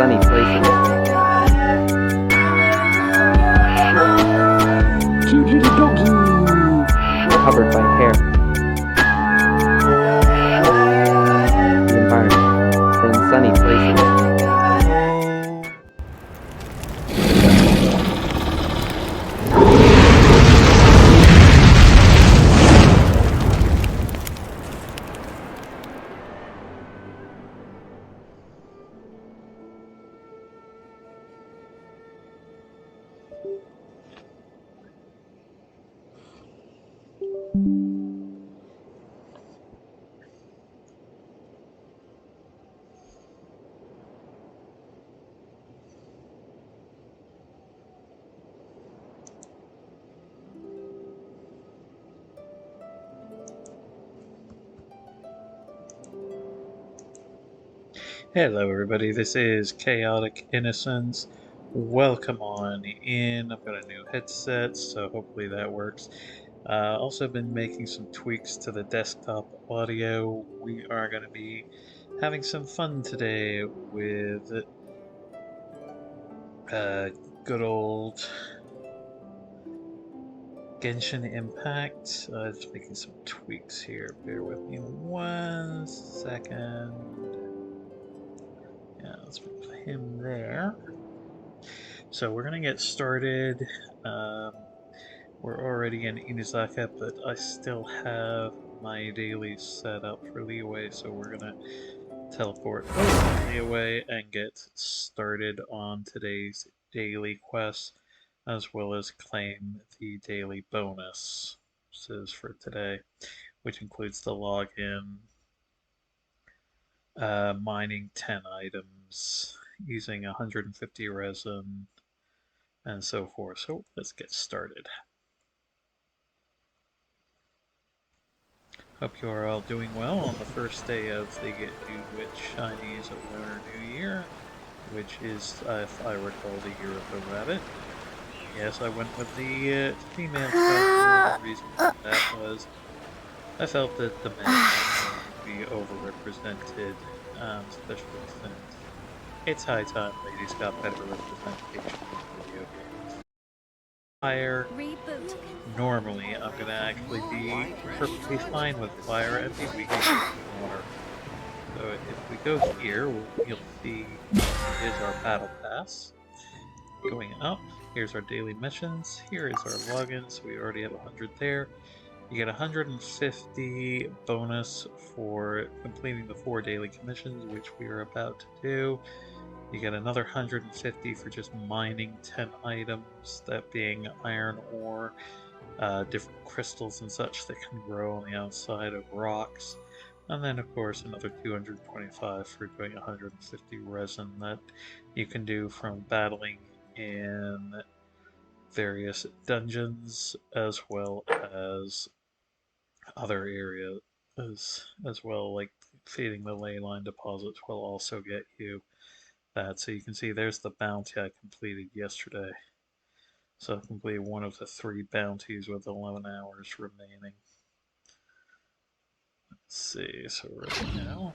sunny places. Cute little doggy! Covered by hair. The environment. In sunny places. Hello everybody, this is Chaotic Innocence. Welcome on in. I've got a new headset, so hopefully that works. Also been making some tweaks to the desktop audio. We are going to be having some fun today with good old Genshin Impact. Just making some tweaks here. Bear with me 1 second. Yeah, let's put him there. So we're gonna get started. Um, we're already in Inuzaka, but I still have my daily set up for Leeway, so we're gonna teleport over to Leeway and get started on today's daily quest, as well as claim the daily bonus for today, which includes the login, mining 10 items, using 150 resin, and so forth. So let's get started. Hope you are all doing well on the first day of the New Chinese Lunar New Year, which is, if I recall, the Year of the Rabbit. Yes, I went with the female character. The reason for that was I felt that the men would be overrepresented, especially since it's high time ladies got better representation in video games. Fire. Normally, I'm gonna actually be perfectly fine with fire and be weak against water. So if we go here, you'll see is our battle pass. Going up, here's our daily missions. Here is our login, so we already have 100 there. You get 150 bonus for completing the 4 daily commissions, which we are about to do. You get another 150 for just mining 10 items, that being iron ore, different crystals and such that can grow on the outside of rocks. And then, of course, another 225 for doing 150 resin that you can do from battling in various dungeons as well as other areas as well, like feeding the ley line deposits will also get you that. So you can see there's the bounty I completed yesterday. So I completed one of the 3 bounties with 11 hours remaining. Let's see, so right now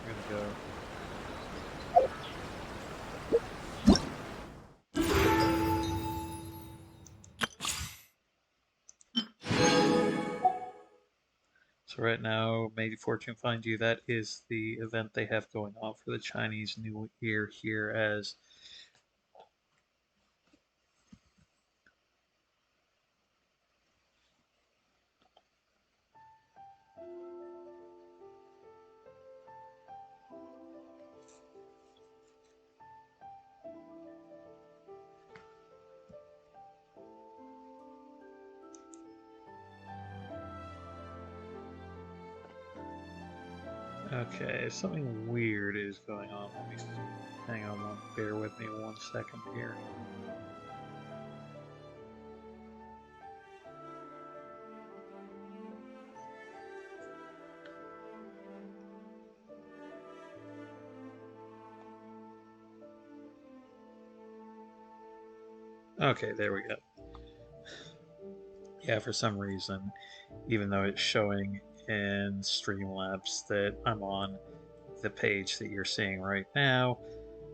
we're gonna go. So right now, May Fortune Find You, that is the event they have going on for the Chinese New Year here as okay, something weird is going on. Let me hang on, bear with me 1 second here. Okay, there we go. Yeah, for some reason, even though it's showing in Streamlabs that I'm on the page that you're seeing right now,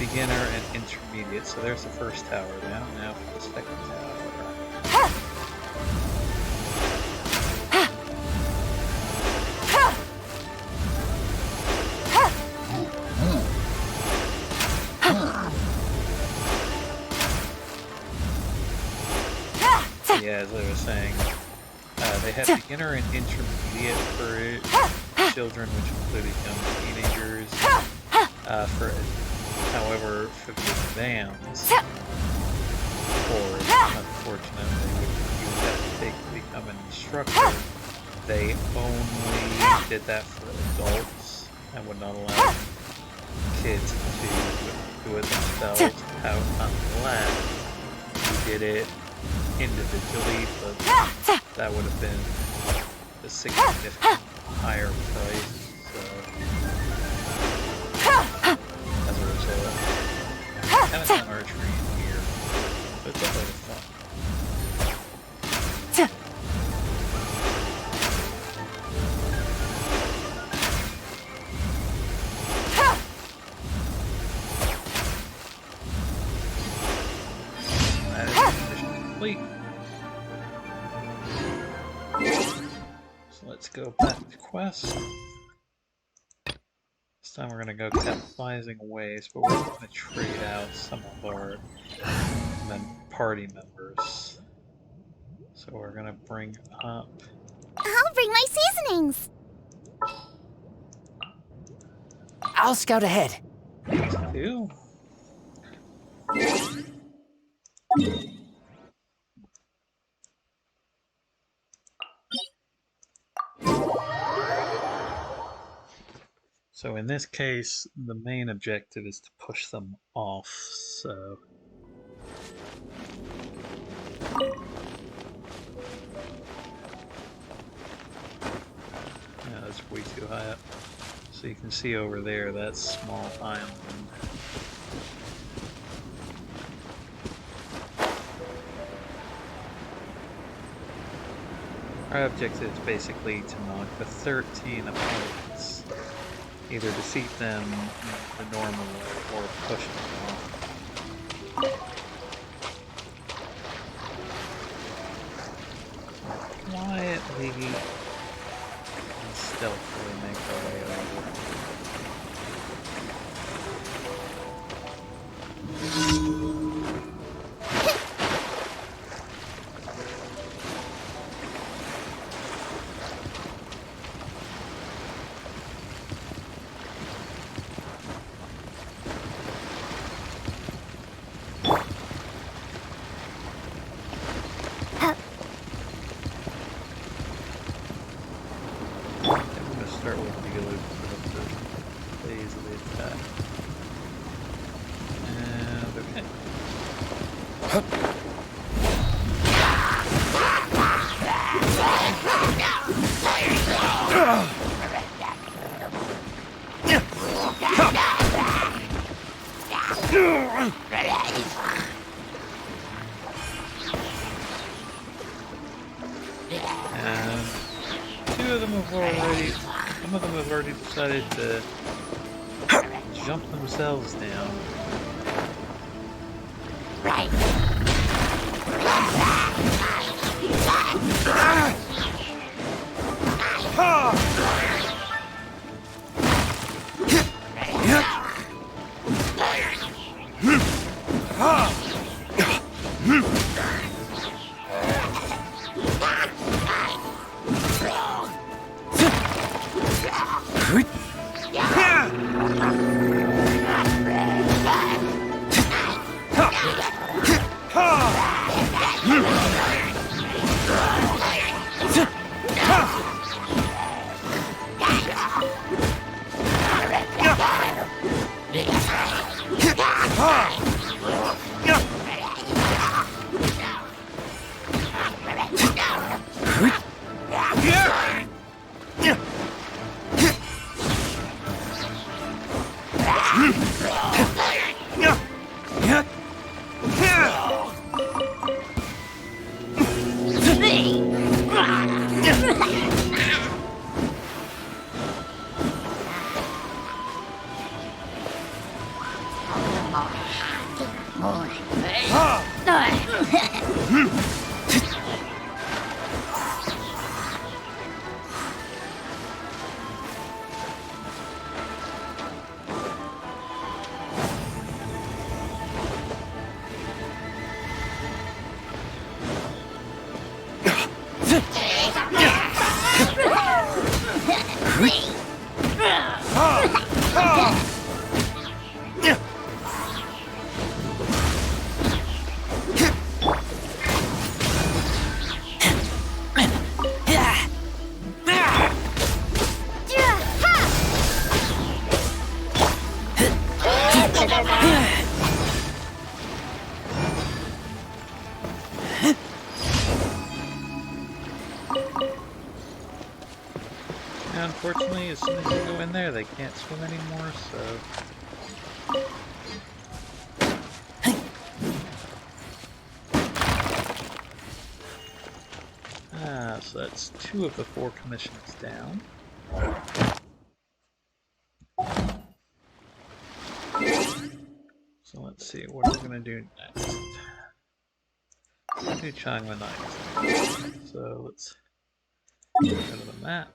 beginner and intermediate. So there's the first tower down. Now for the second tower. Yeah, as I was saying, they had beginner and intermediate for children, which included young teenagers. However, for the advanced course, unfortunately, which you would have to take to become an instructor, they only did that for adults and would not allow kids to do it themselves out unless you did it individually, but that would have been a significant higher price, so as a result, I haven't done archery in here, but it's a lot of fun. That is mission complete. So let's go back to quest. This time we're going to go capitalizing ways, but we're going to trade out some of our party members. So we're going to bring up... I'll bring my seasonings! I'll scout ahead. Ew. So in this case, the main objective is to push them off, so... Yeah, that's way too high up. So you can see over there, that small island. Our objective is basically to knock the 13 opponents. Either defeat them the normal way or push them off. Quietly and stealthily make our way over. Start with the alert for the first phase of the attack. And okay. And some of them have already decided to jump themselves down. Right. Unfortunately, as soon as they go in there, they can't swim anymore, so... So that's 2 of the 4 commissions down. So let's see, what are we going to do next? Do Changma next. So let's go to the map.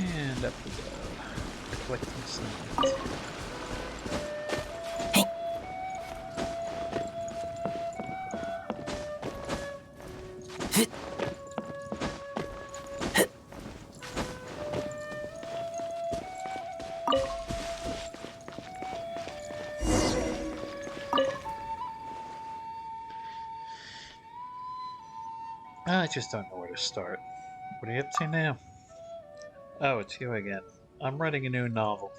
And up we go. Collecting some. I just don't know where to start. What are you up to now? Oh, it's you again. I'm writing a new novel.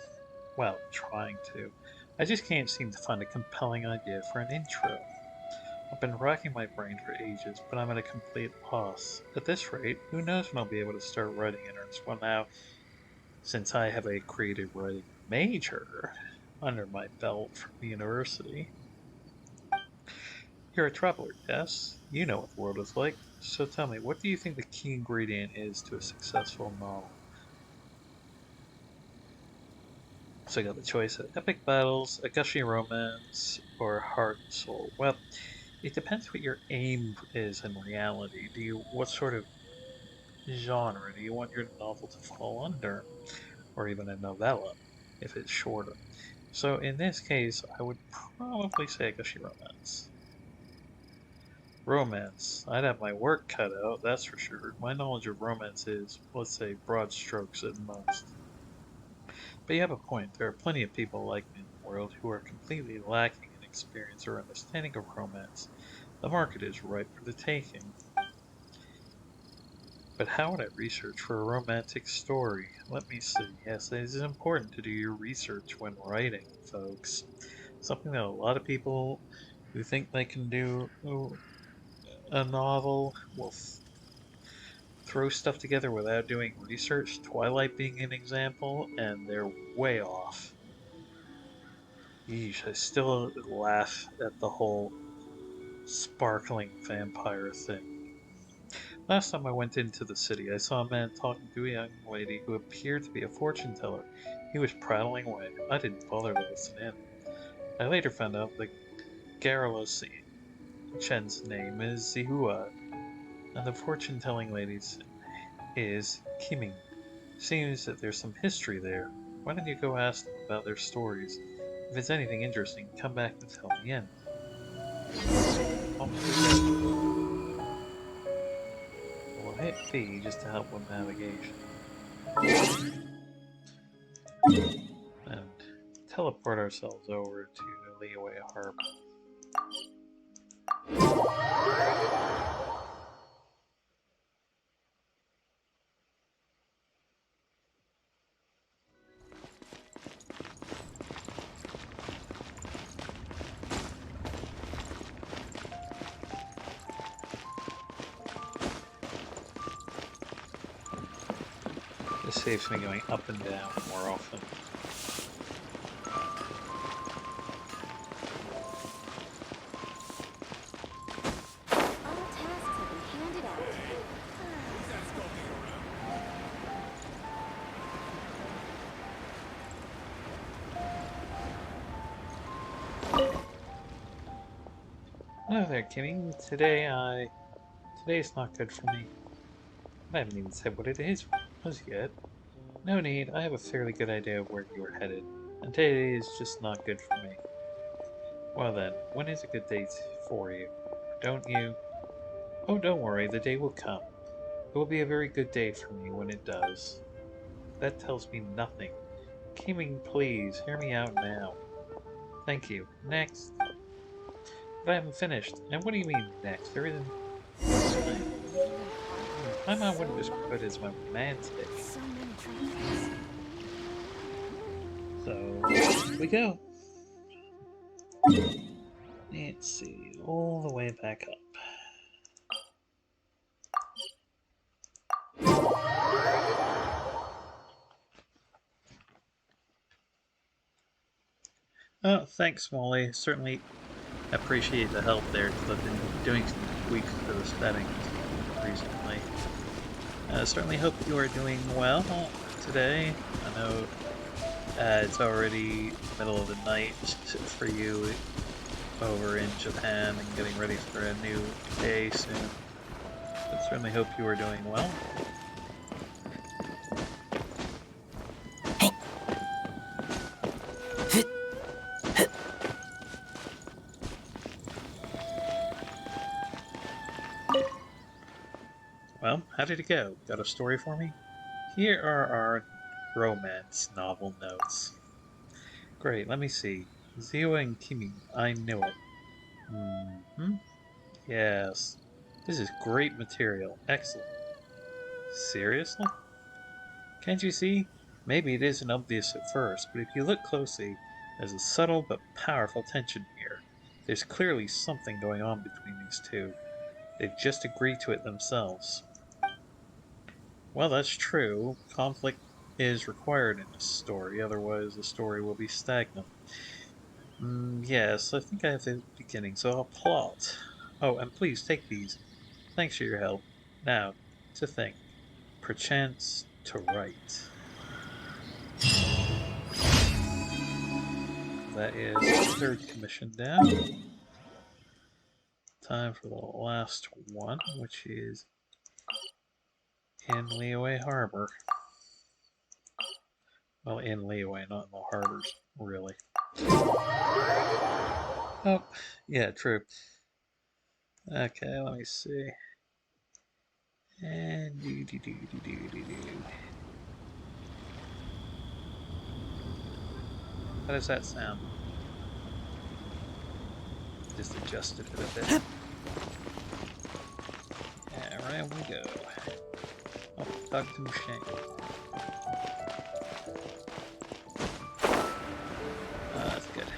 Well, trying to. I just can't seem to find a compelling idea for an intro. I've been racking my brain for ages, but I'm at a complete loss. At this rate, who knows when I'll be able to start writing in earnest. Well, now, since I have a creative writing major under my belt from the university. You're a traveler, yes? You know what the world is like. So tell me, what do you think the key ingredient is to a successful novel? So I got the choice of epic battles, a gushy romance, or heart and soul. Well, it depends what your aim is in reality. What sort of genre do you want your novel to fall under? Or even a novella, if it's shorter. So in this case, I would probably say a gushy romance. Romance. I'd have my work cut out, that's for sure. My knowledge of romance is, let's say, broad strokes at most. But you have a point. There are plenty of people like me in the world who are completely lacking in experience or understanding of romance. The market is ripe for the taking. But how would I research for a romantic story? Let me see. Yes, it is important to do your research when writing, folks. Something that a lot of people who think they can do a novel will throw stuff together without doing research. Twilight being an example, and they're way off. Yeesh, I still laugh at the whole sparkling vampire thing. Last time I went into the city, I saw a man talking to a young lady who appeared to be a fortune teller. He was prattling away. I didn't bother to listen in. I later found out that Garrulous Chen's name is Zihua, and the fortune telling lady's is Kiming. Seems that there's some history there. Why don't you go ask them about their stories? If it's anything interesting, come back and tell me in. We'll hit B just to help with navigation. And teleport ourselves over to Liyue Harbor. This saves me going up and down more often. All tasks have been handed out. Hello there, Kimmy. Today's not good for me. I haven't even said what it is was yet. No need, I have a fairly good idea of where you're headed, and today is just not good for me. Well then, when is a good day for you? Don't you? Oh, don't worry, the day will come. It will be a very good day for me when it does. That tells me nothing. Kimmy, please, hear me out now. Thank you. Next. But I haven't finished. And what do you mean, next? There isn't time. My mom wouldn't describe it as romantic. So many travelers. So, here we go. Let's see, all the way back up. Oh, thanks, Molly. Certainly appreciate the help there, because I've been doing some tweaks to the settings recently. Certainly hope you are doing well today. I know it's already middle of the night for you over in Japan and getting ready for a new day soon. But certainly hope you are doing well. Well, how did it go? Got a story for me? Here are our romance novel notes. Great, let me see. Zio and Kimi, I knew it. Hmm? Yes. This is great material. Excellent. Seriously? Can't you see? Maybe it isn't obvious at first, but if you look closely, there's a subtle but powerful tension here. There's clearly something going on between these two. They've just agreed to it themselves. Well, that's true. Conflict is required in a story, otherwise the story will be stagnant. Yes, I think I have the beginning, so I'll plot. Oh, and please take these. Thanks for your help. Now, to think. Perchance to write. That is the third commission down. Time for the last one, which is in Liyue Harbor. Well, in Liyue, not in the harbors, really. Oh, yeah, true. Okay, let me see. And How does that sound? Just adjusted it a bit. And around we go. Up Dog to Shane. That's good.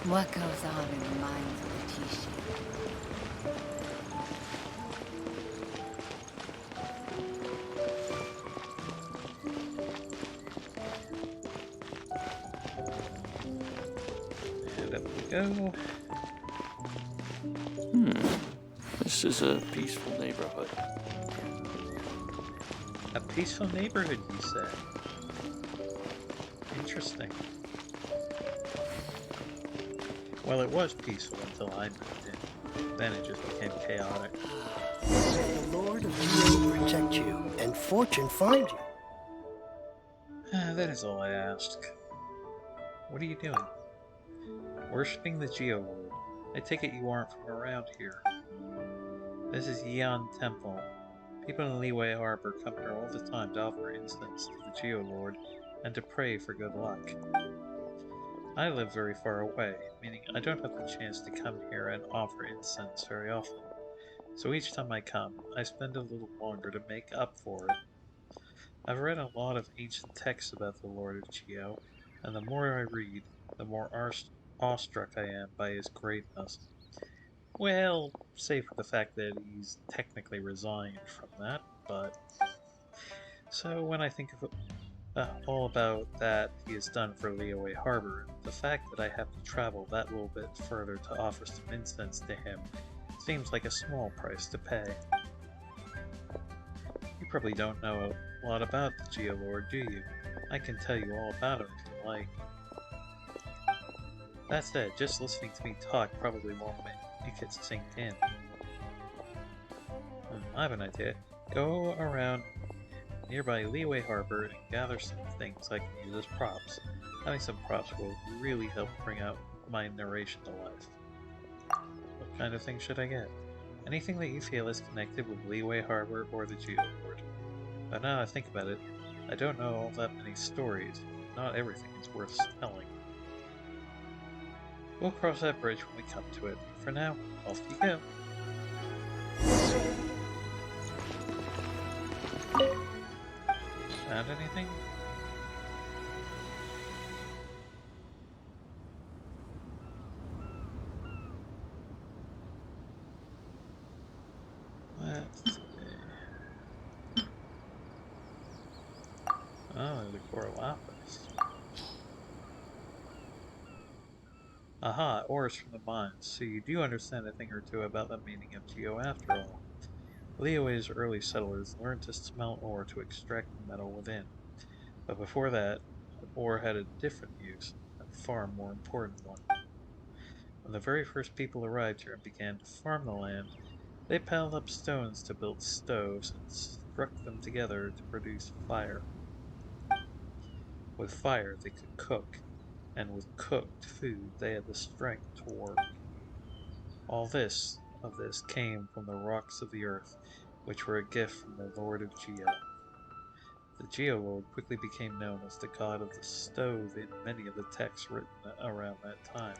What goes on in the minds of the Tishi? And up we go. This is a peaceful neighborhood. A peaceful neighborhood, you say? Interesting. Well, it was peaceful until I moved in. Then it just became chaotic. May the Lord of Geo protect you, and fortune find you. That is all I ask. What are you doing? Worshipping the Geo Lord. I take it you aren't from around here. This is Yan Temple. People in Liyue Harbor come here all the time to offer incense to the Geo Lord and to pray for good luck. I live very far away, meaning I don't have the chance to come here and offer incense very often. So each time I come, I spend a little longer to make up for it. I've read a lot of ancient texts about the Lord of Geo, and the more I read, the more awestruck I am by his greatness. Well, save for the fact that he's technically resigned from that, but... So when I think of all about that he has done for Leeway Harbor, the fact that I have to travel that little bit further to offer some incense to him seems like a small price to pay. You probably don't know a lot about the Geolord, do you? I can tell you all about it if you like. That said, just listening to me talk probably won't make it sink in. I have an idea. Go around nearby Leeway Harbor and gather some things I can use as props. Having some props will really help bring out my narration to life. What kind of thing should I get? Anything that you feel is connected with Leeway Harbor or the Geolord. But now I think about it, I don't know all that many stories. Not everything is worth telling. We'll cross that bridge when we come to it. For now, off you go. Found anything? Let's see. Oh, there's a core lapis. Aha, ores from the mines. So you do understand a thing or two about the meaning of geo after all. Leeway's early settlers learned to smelt ore to extract the metal within. But before that, ore had a different use, a far more important one. When the very first people arrived here and began to farm the land, they piled up stones to build stoves and struck them together to produce fire. With fire they could cook, and with cooked food they had the strength to work. All this came from the rocks of the earth, which were a gift from the Lord of Geo. The Geolord quickly became known as the god of the stove in many of the texts written around that time.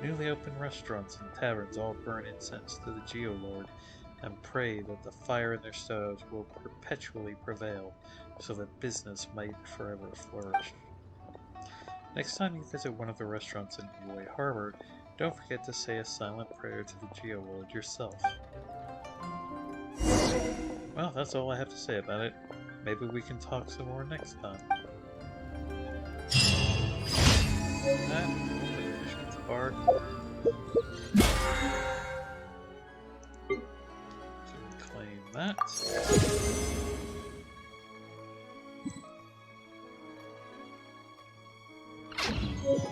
Newly opened restaurants and taverns all burn incense to the Geolord and pray that the fire in their stoves will perpetually prevail so that business might forever flourish. Next time you visit one of the restaurants in Niue Harbor, don't forget to say a silent prayer to the Geolord yourself. Well, that's all I have to say about it. Maybe we can talk some more next time. That mission's bar. So claim that.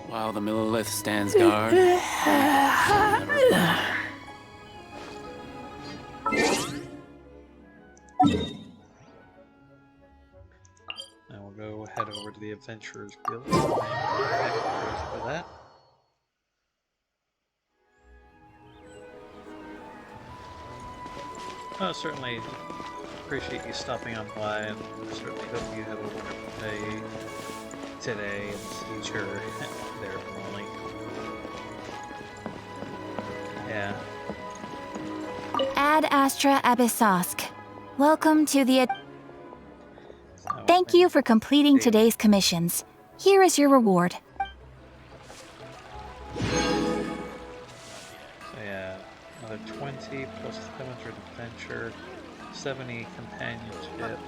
While the Millilith stands guard. Now we'll go head over to the Adventurers Guild and for that. Certainly appreciate you stopping on by, and certainly hope you have a wonderful day today and future there, Molly. Yeah. Ad Astra Abyssosk. Welcome to the... Thank you for completing today's commissions. Here is your reward. So yeah, another 20 plus 700 adventure, 70 companionship,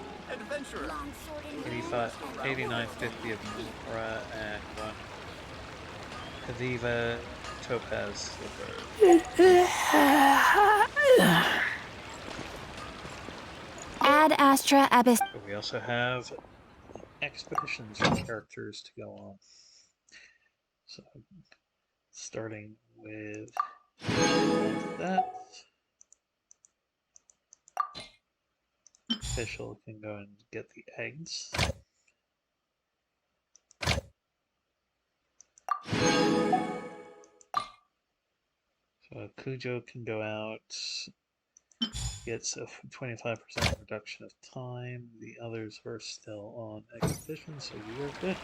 8950 of Nora, and 1 Kadiva Topaz Slipper. Ad Astra Abyss. We also have expeditions for characters to go on. So, starting with that. Official can go and get the eggs. So Cujo can go out, gets a 25% reduction of time. The others are still on expedition, so you are good.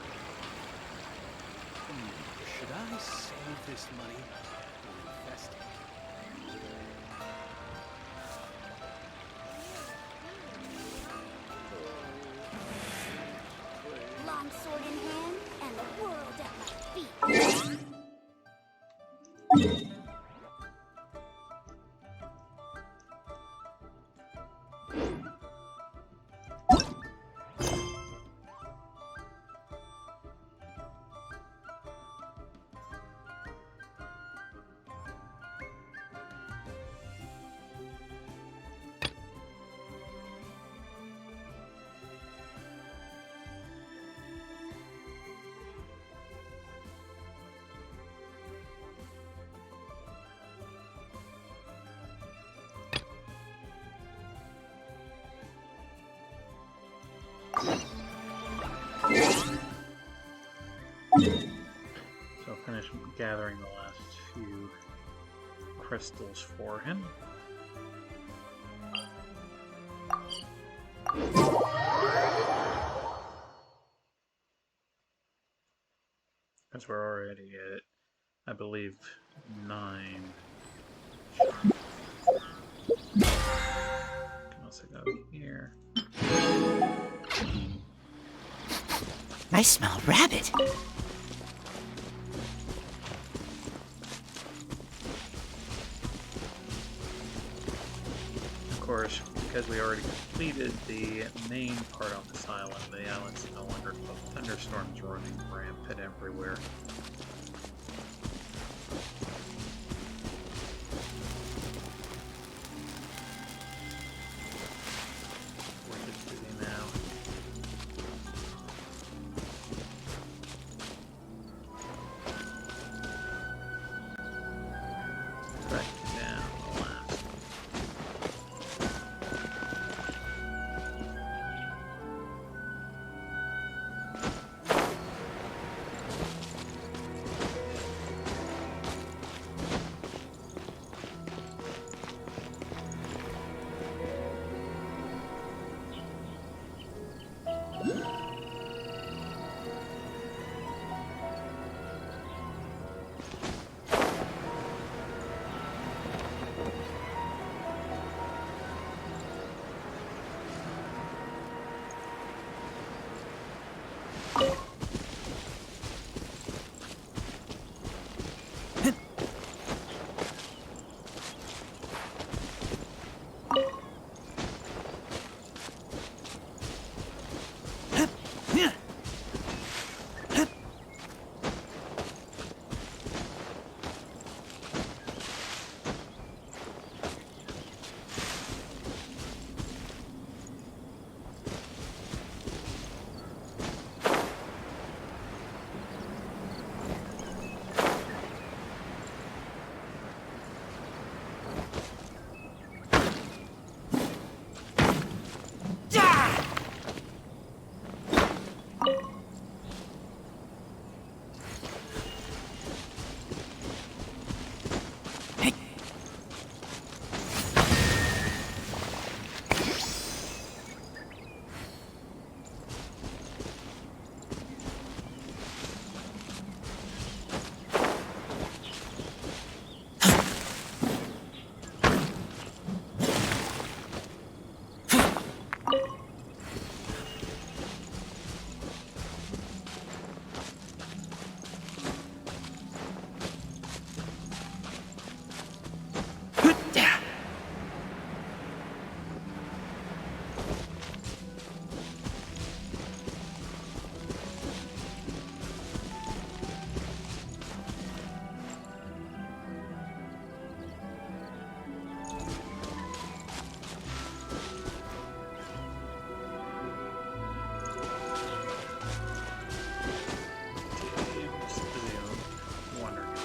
Should I save this money or invest it? Long sword in hand and the world at my feet. gathering the last few crystals for him. Because we're already at, I believe, 9. Can also go here. I smell rabbit. Of course, because we already completed the main part on this island, the island's no longer closed. Thunderstorms running rampant everywhere. Wicked City now. Back down the last.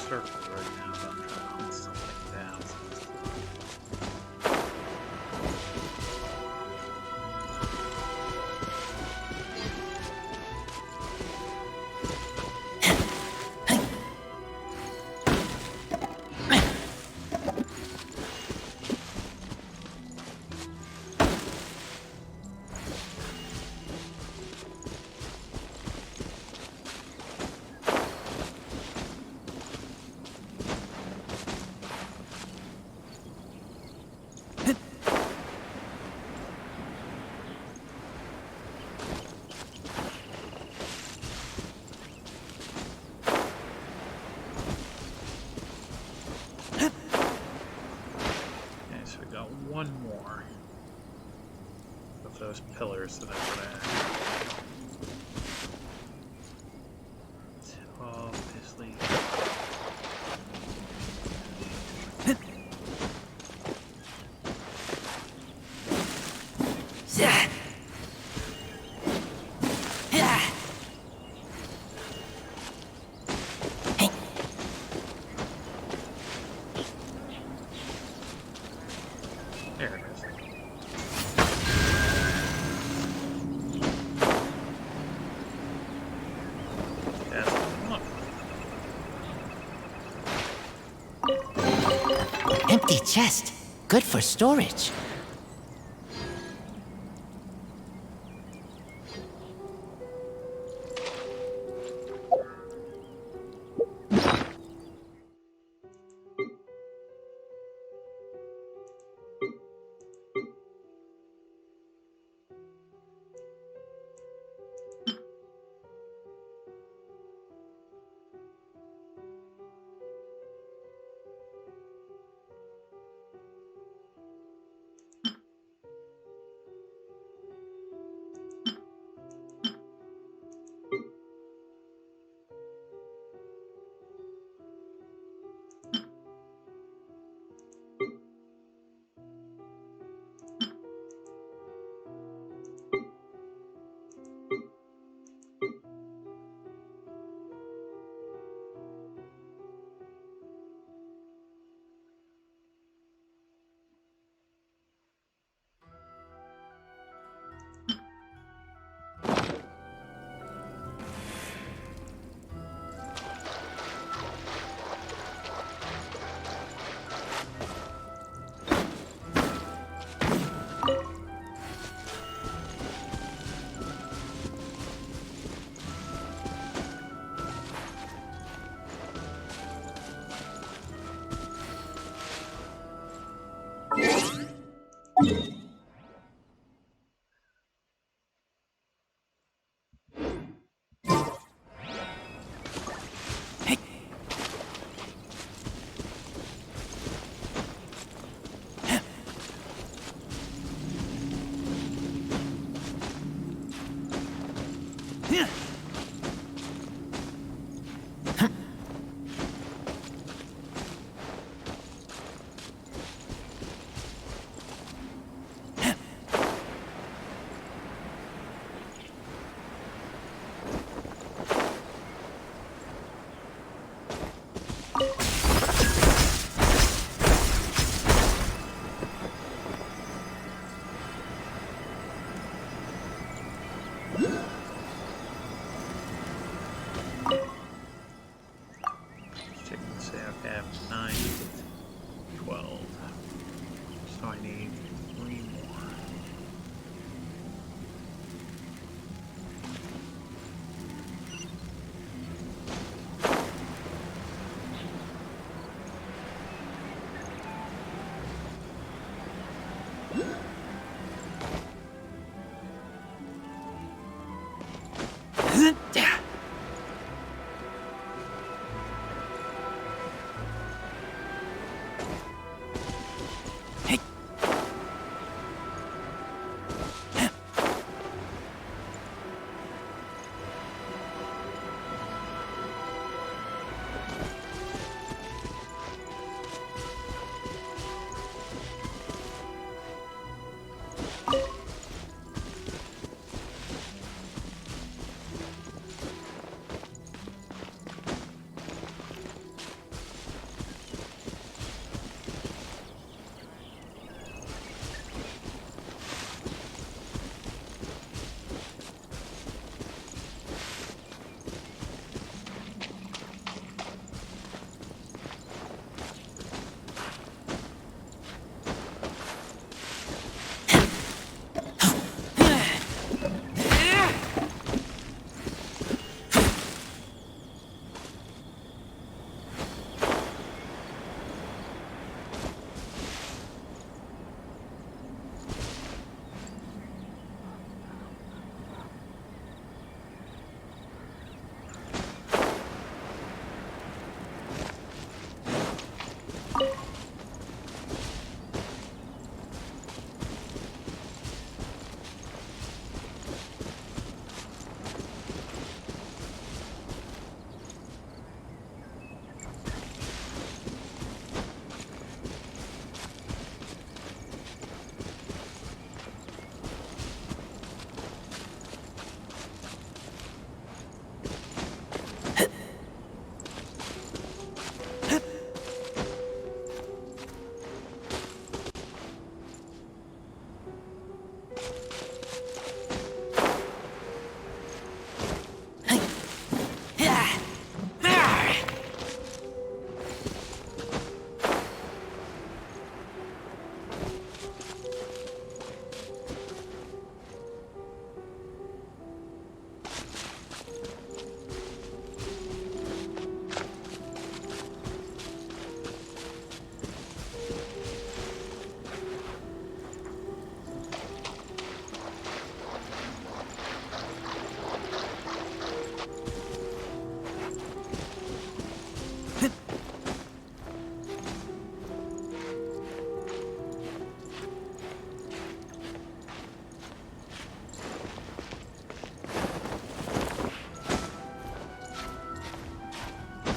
Circle right now, but I'm trying to hunt something down. One more of those pillars that I would add. So obviously. There it is. Handy chest. Good for storage.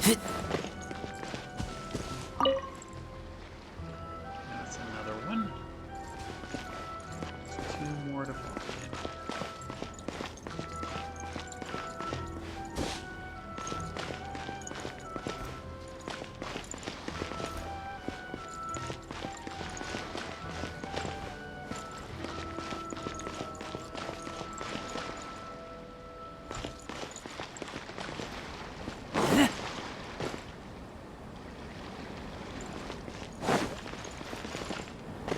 That's another one. Two more to find.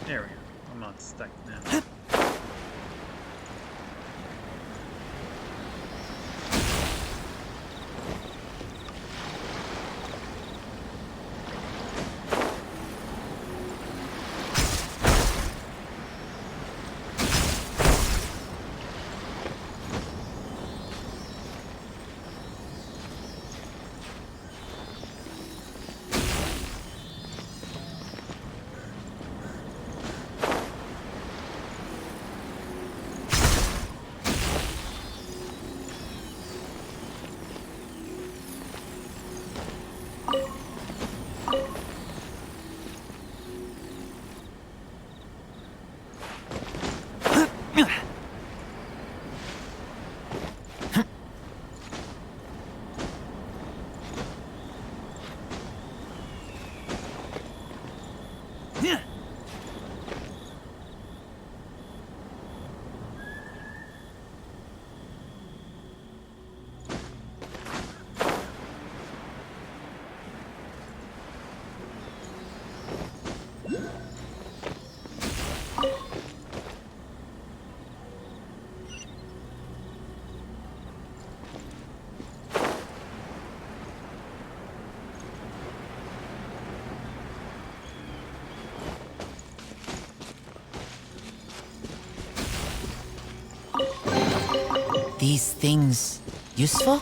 There we go. I'm not stuck now. These things useful?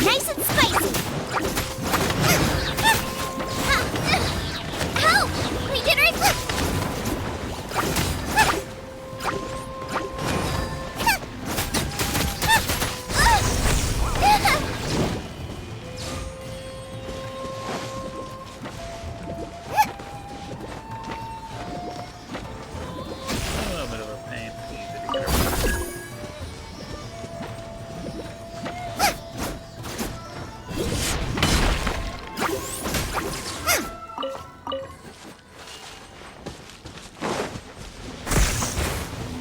Nice and spicy. Help! Regenerate! A little bit of a pain. Easy to get over.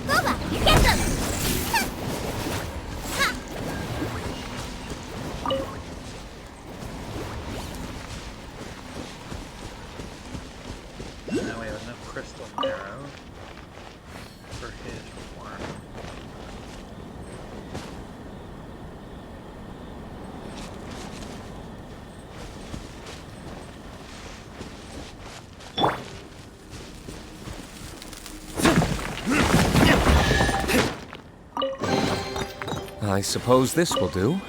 Boba, get them! Now we have enough crystal marrow for his farm. I suppose this will do.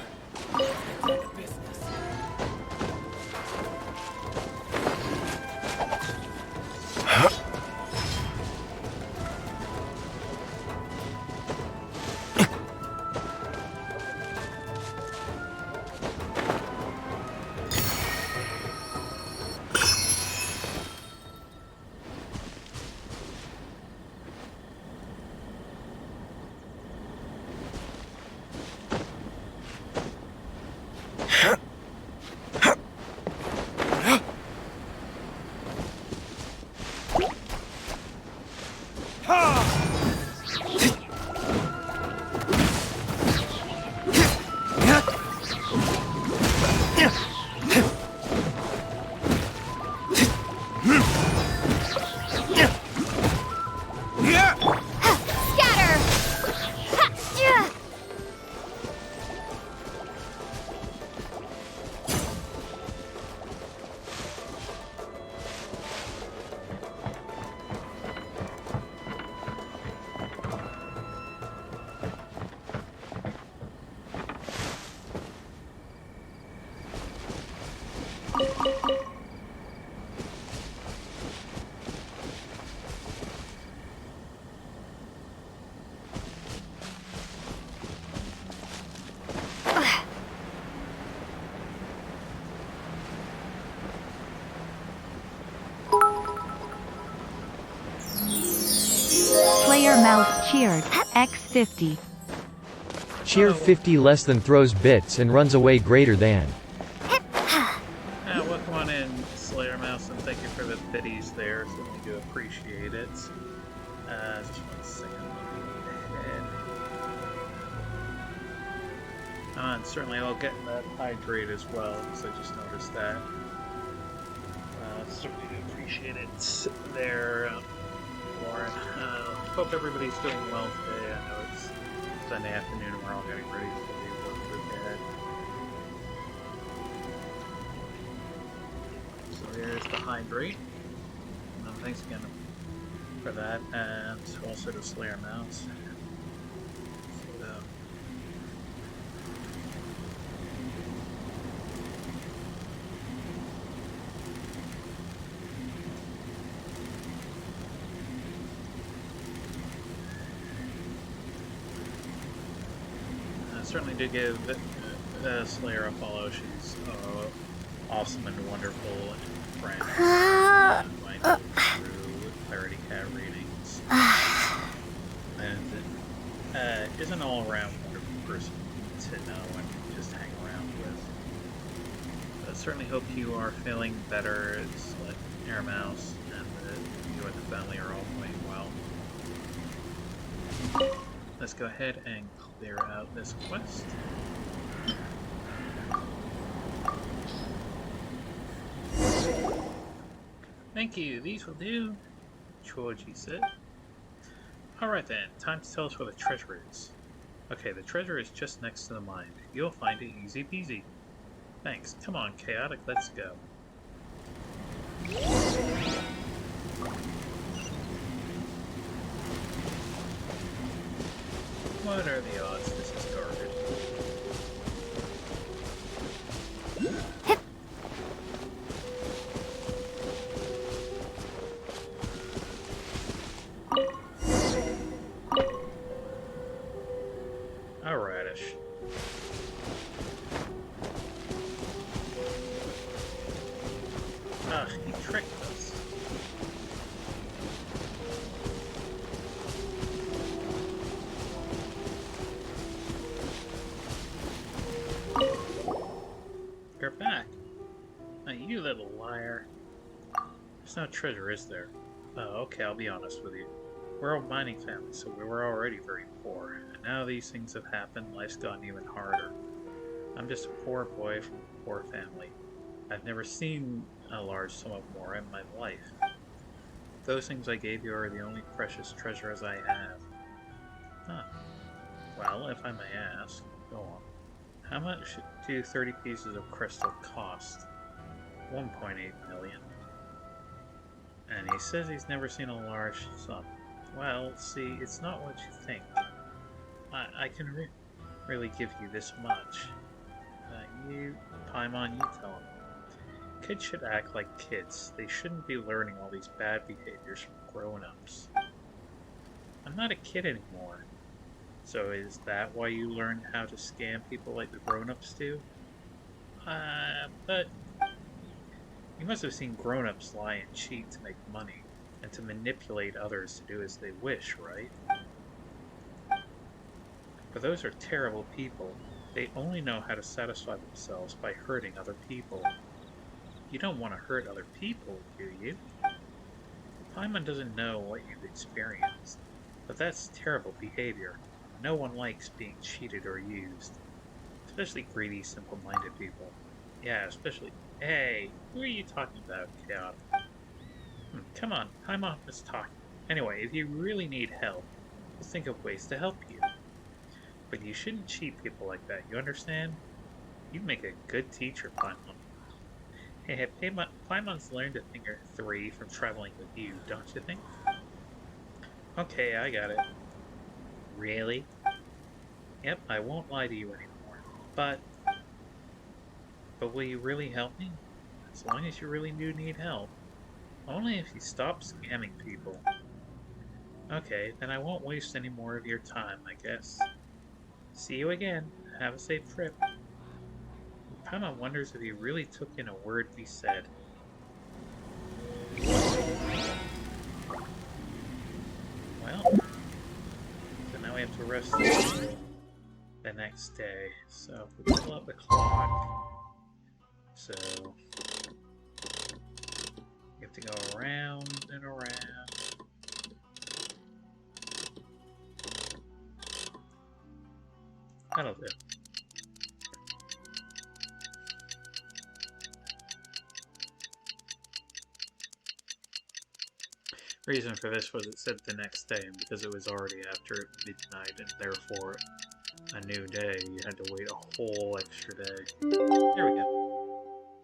Mouse cheered. X50. Cheer 50 less than throws bits and runs away greater than. Welcome on in, Slayer Mouse, and thank you for the biddies there. Certainly do appreciate it. Just 1 second. And certainly I'll get that hydrate as well, because I just noticed that. Certainly do appreciate it there, Lauren. Hope everybody's doing well today. I know it's Sunday afternoon and we're all getting ready for the work week ahead. So there's the hydrate. Thanks again for that, and also to Slayer Mouse. Certainly do give Slayer a follow. She's awesome and wonderful and friend. I know through Clarity Cat readings. And is an all-around wonderful person to know and just hang around with. Certainly hope you are feeling better. It's like Air Mouse and you and the family are all doing well. Let's go ahead and clear out this quest. Thank you, these will do, Choji said. Alright then, time to tell us where the treasure is. Okay, the treasure is just next to the mine. You'll find it easy peasy. Thanks. Come on, Chaotic, let's go. What are the odds this is guarded? Alrightish. Ugh, he tricked us. You're back. Now, you little liar. There's no treasure, is there? Oh, okay, I'll be honest with you. We're a mining family, so we were already very poor. And now these things have happened, life's gotten even harder. I'm just a poor boy from a poor family. I've never seen a large sum of more in my life. Those things I gave you are the only precious treasures I have. Huh. Well, if I may ask, go on. How much do 30 pieces of crystal cost? 1.8 million. And he says he's never seen a large sum. Well, see, it's not what you think. I can really give you this much. Paimon, you tell him. Kids should act like kids. They shouldn't be learning all these bad behaviors from grown-ups. I'm not a kid anymore. So is that why you learned how to scam people like the grown-ups do? But you must have seen grown-ups lie and cheat to make money, and to manipulate others to do as they wish, right? But those are terrible people. They only know how to satisfy themselves by hurting other people. You don't want to hurt other people, do you? Paimon doesn't know what you've experienced, but that's terrible behavior. No one likes being cheated or used. Especially greedy, simple-minded people. Yeah, especially... Hey, who are you talking about, Chaotic? Come on, Paimon is talking. Anyway, if you really need help, we'll think of ways to help you. But you shouldn't cheat people like that, you understand? You'd make a good teacher, Paimon. Hey, Paimon's learned a thing or three from traveling with you, don't you think? Okay, I got it. Really? Yep, I won't lie to you anymore. But will you really help me? As long as you really do need help. Only if you stop scamming people. Okay, then I won't waste any more of your time, I guess. See you again. Have a safe trip. Paimon wonders if he really took in a word we said. Well, to rest the next day. So we pull up the clock. So you have to go around and around. That'll do. Reason for this was it said the next day, and because it was already after midnight and therefore a new day, you had to wait a whole extra day. Here we go.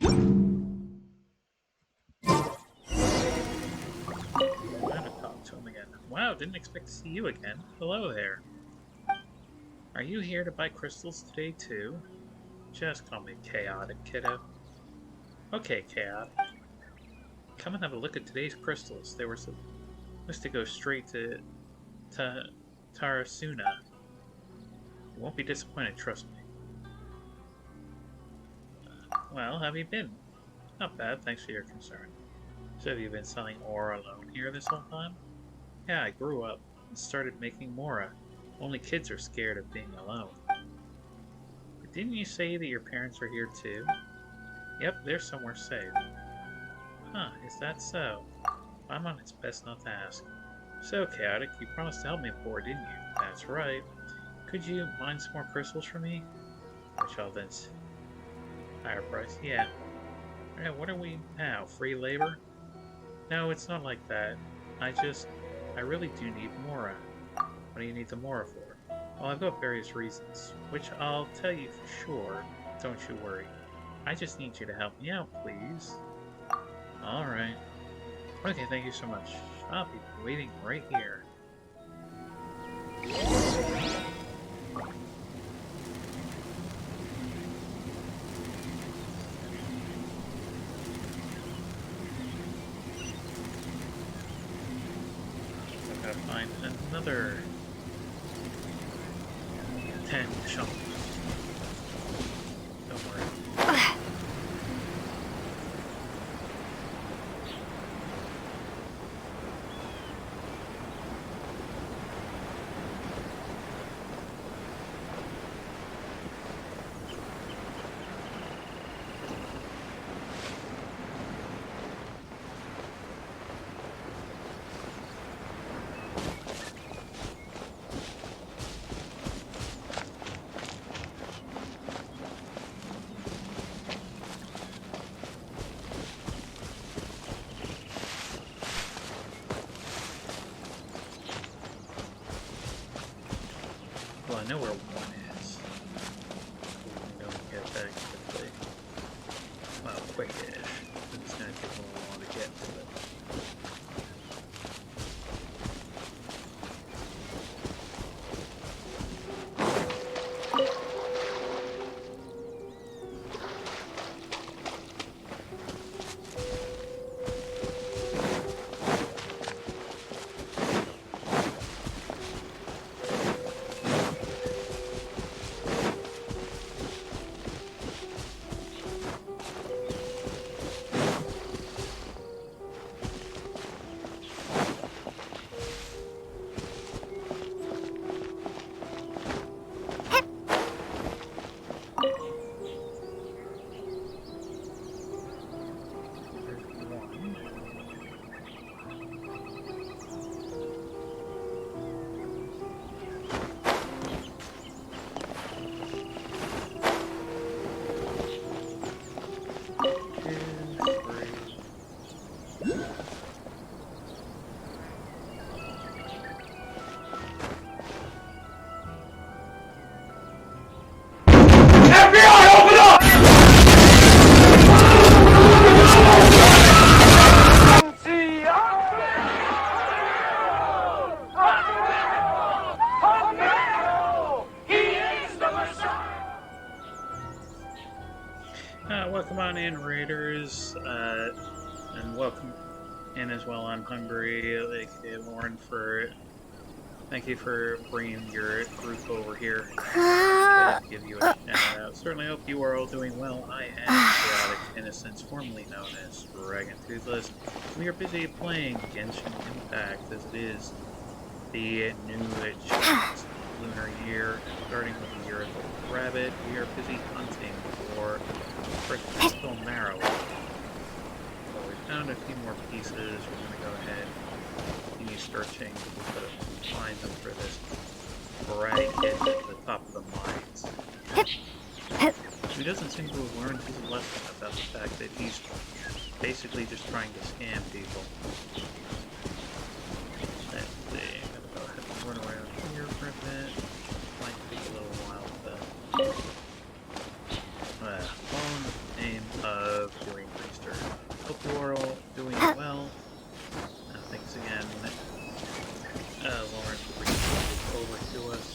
I'm gonna talk to him again. Wow, didn't expect to see you again. Hello there. Are you here to buy crystals today too? Just call me Chaotic, kiddo. Okay, Chaotic. Come and have a look at today's crystals. They were supposed to go straight to Tarasuna. You won't be disappointed, trust me. Well, how have you been? Not bad, thanks for your concern. So have you been selling ore alone here this whole time? Yeah, I grew up and started making Mora. Only kids are scared of being alone. But didn't you say that your parents are here too? Yep, they're somewhere safe. Huh, is that so? Paimon, it's best not to ask. So, Chaotic, you promised to help me before, didn't you? That's right. Could you mine some more crystals for me? Which I'll then... Higher price? Yeah. Alright, what are we now? Free labor? No, it's not like that. I really do need Mora. What do you need the Mora for? Well, I've got various reasons, which I'll tell you for sure. Don't you worry. I just need you to help me out, please. Alright. Okay, thank you so much. I'll be waiting right here. I've got to find another 10 chunks. Don't worry. Well, I know where one is. We don't get that quickly. Well, quick-ish. It's gonna take a little while to get to it. Welcome on in, Raiders, and welcome in as well. I'm Hungry, aka Lauren, thank you for bringing your group over here. To give you a shout out. Certainly hope you are all doing well. I am Chaotic Innocence, formerly known as Dragon Toothless. We are busy playing Genshin Impact, as it is the new lunar year, starting with the year of the rabbit. We are busy hunting for crystal marrow. So we found a few more pieces. We're going to go ahead and continue searching to find them for this variety kit at the top of the mines. He doesn't seem to have learned his lesson about the fact that he's basically just trying to scam people. Let's see, I'm going to go ahead and run around here for a bit. Might take a little while to follow in the name of doing research. Hope you are all doing well. Thanks again, Lawrence, for bringing this over to us.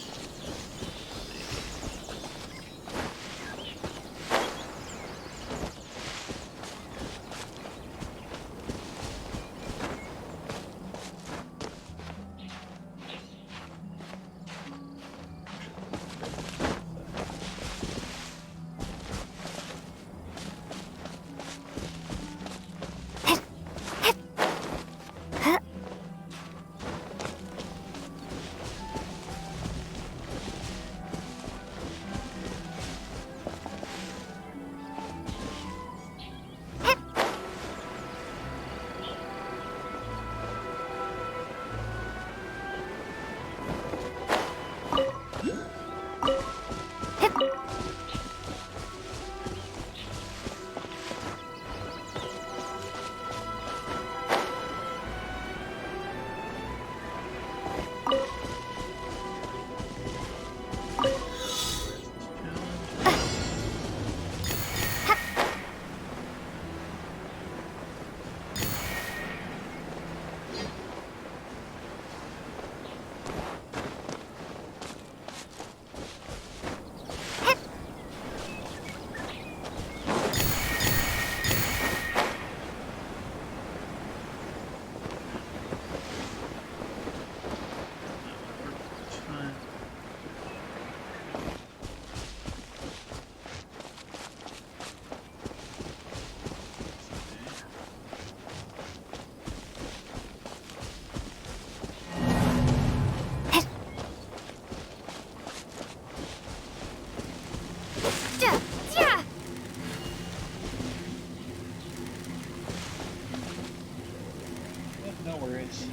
No worries.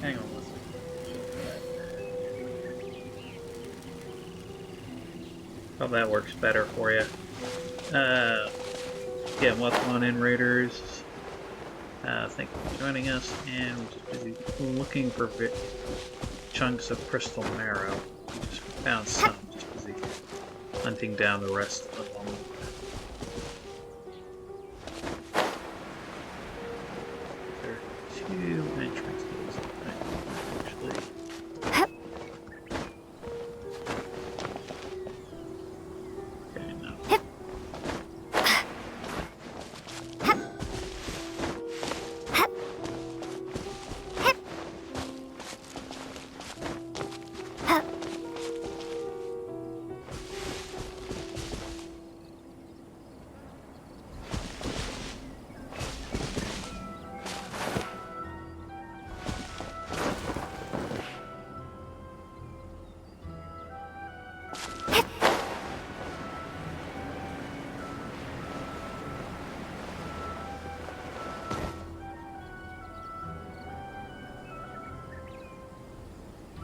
Hang on one second. Hope that works better for you. Yeah, what's on in Raiders? Thank you for joining us, and we're just busy looking for chunks of crystal marrow. We just found some, just busy hunting down the rest of them. There are two entrances, actually. Okay, no.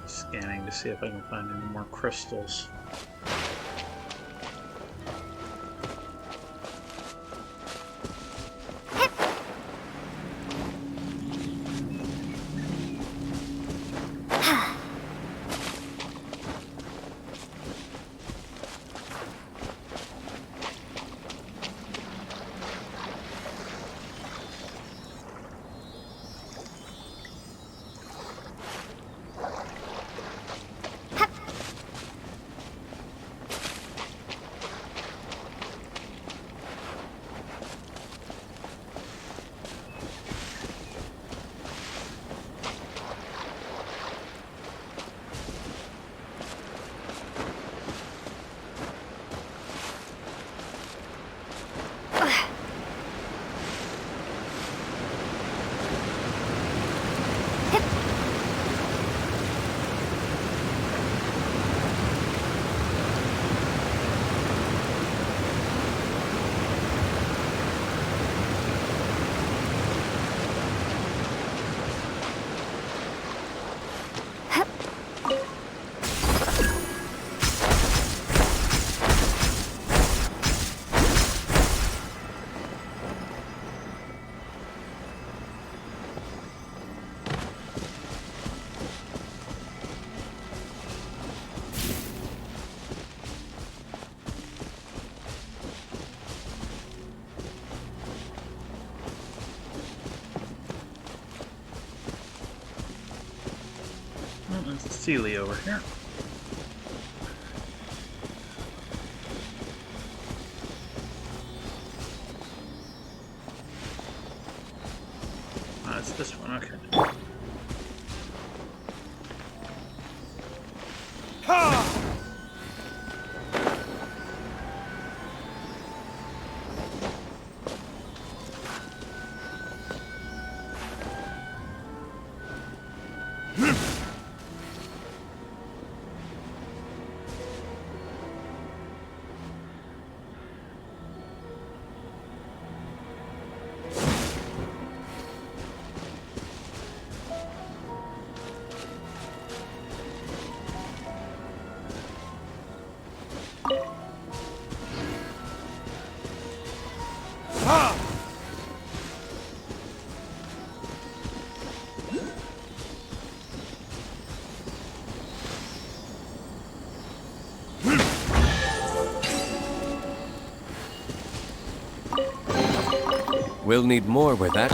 Scanning to see if I can find any more crystals. Sealy over here. It's this one, okay. We'll need more where that...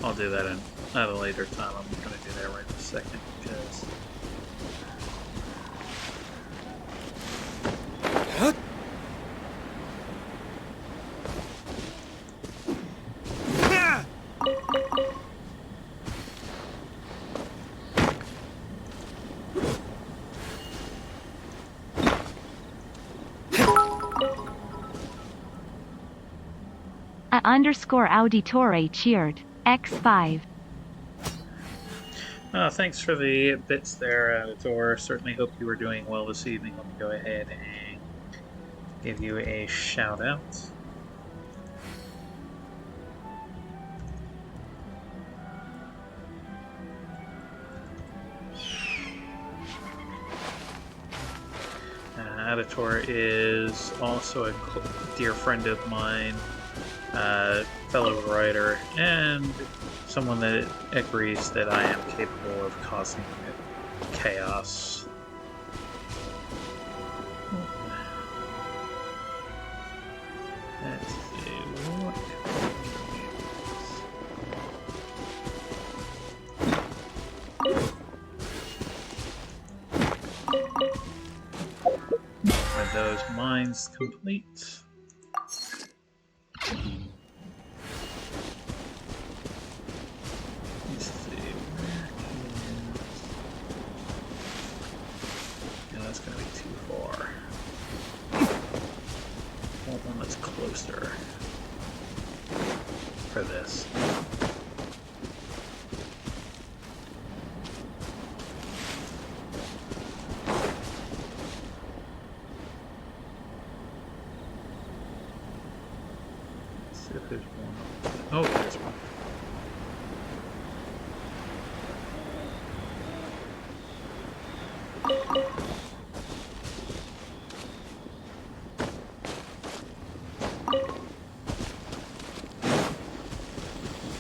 I'll do that at a later time. I'm going to do that right in a second because... _ Auditore cheered. X5. Thanks for the bits there, Thor. Certainly hope you were doing well this evening. Let me go ahead and give you a shout out. Editor is also a dear friend of mine, fellow writer, and someone that agrees that I am capable of causing chaos. Let's see, what are those mines complete? Closer for this. Let's see if there's one. Oh, there's one.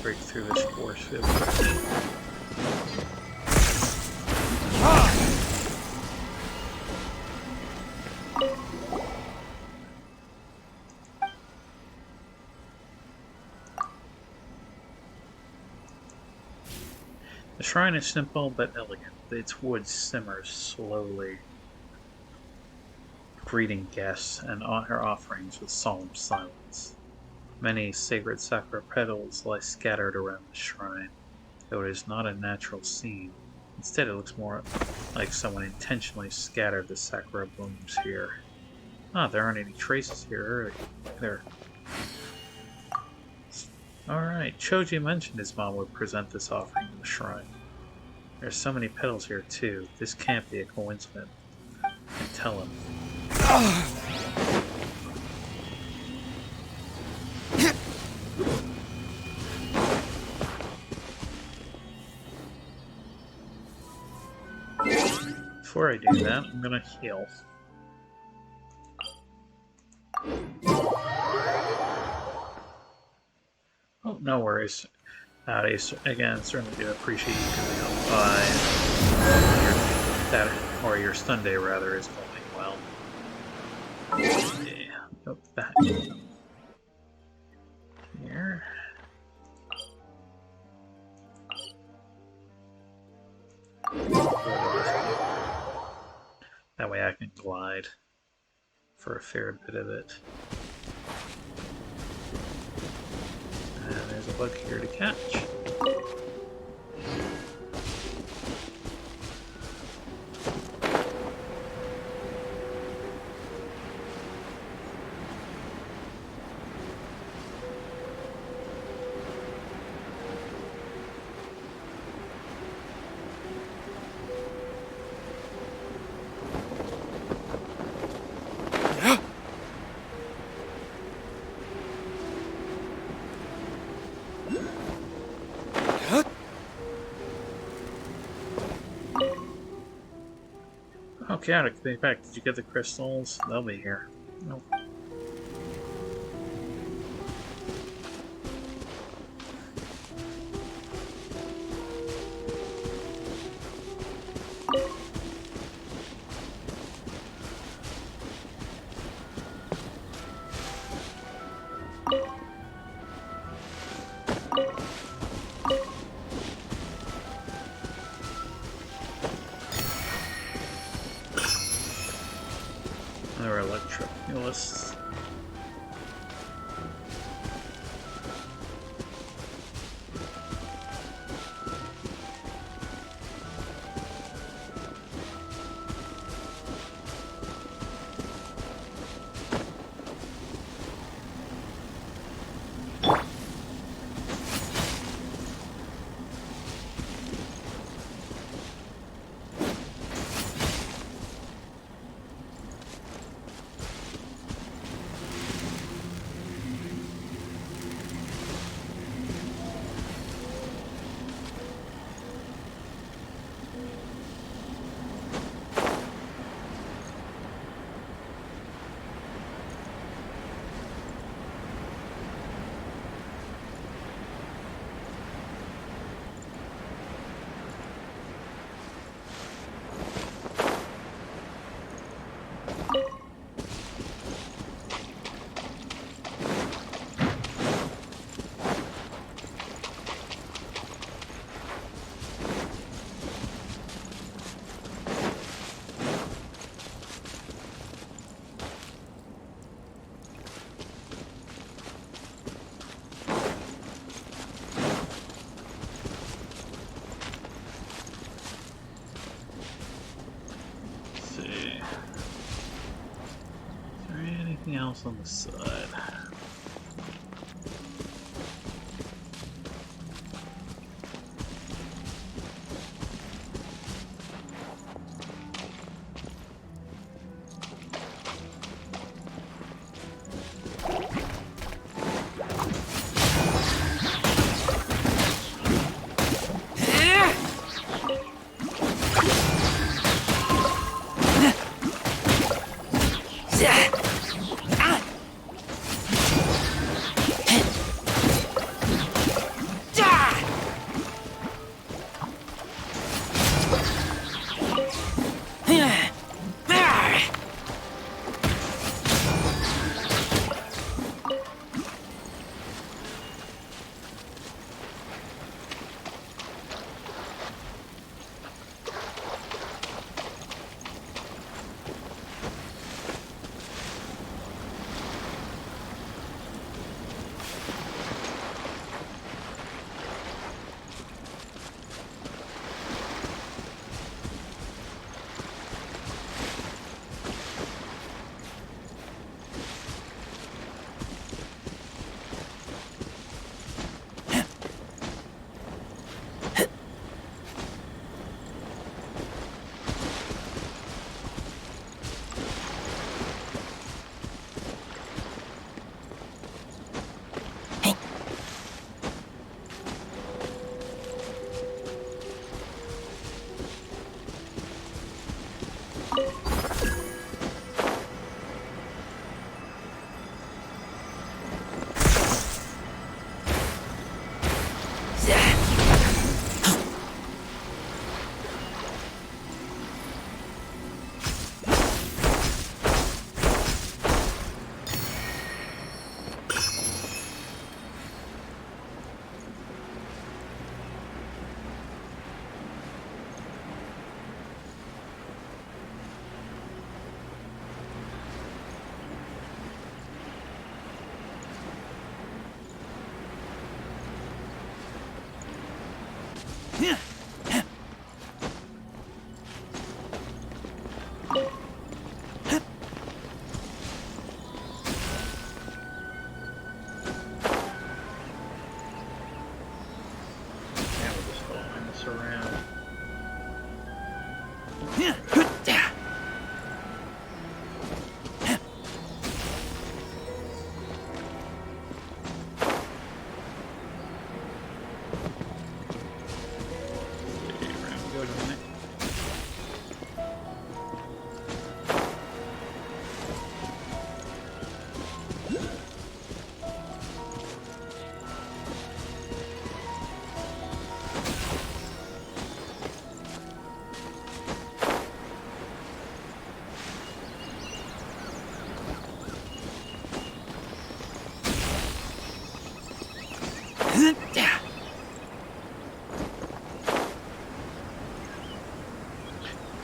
Break through this force field. The shrine is simple but elegant. Its wood simmers slowly, greeting guests and her offerings with solemn silence. Many sacred sakura petals lie scattered around the shrine, though it is not a natural scene. Instead, it looks more like someone intentionally scattered the sakura blooms here. There aren't any traces here either. Alright, Choji mentioned his mom would present this offering to the shrine. There's so many petals here too. This can't be a coincidence. And tell him. before I do that, I'm gonna heal. Oh, no worries. Howdy. Again, certainly do appreciate you coming up by. Or your stun day, rather, is going well. Yeah. Go back here. That way I can glide for a fair bit of it. And there's a bug here to catch. Okay, in fact, did you get the crystals? They'll be here. Nope. Another electroculus. Else on the side.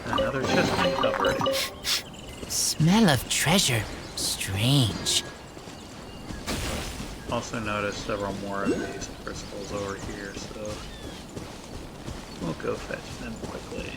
Another chest uncovered. Smell of treasure. Strange. Also noticed several more of these crystals over here, so we'll go fetch them quickly.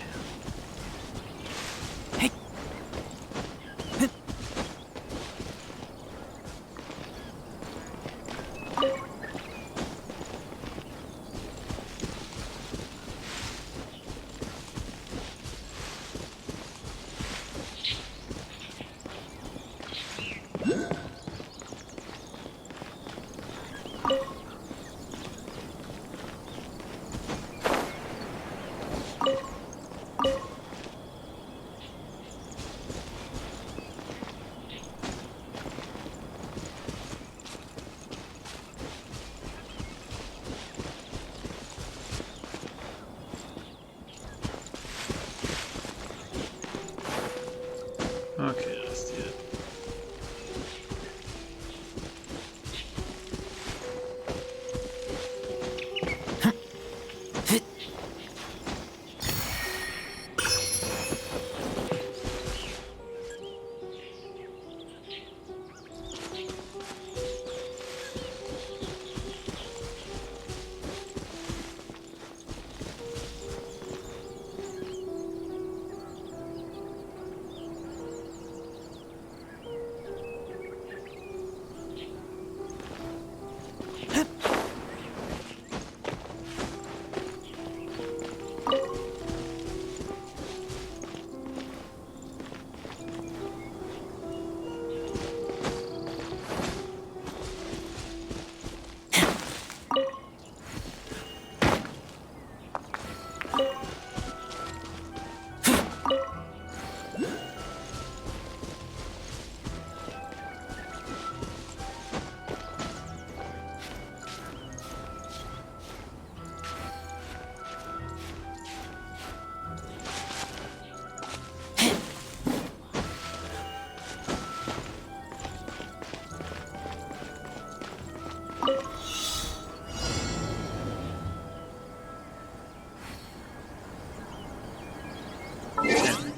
Okay, let's do it.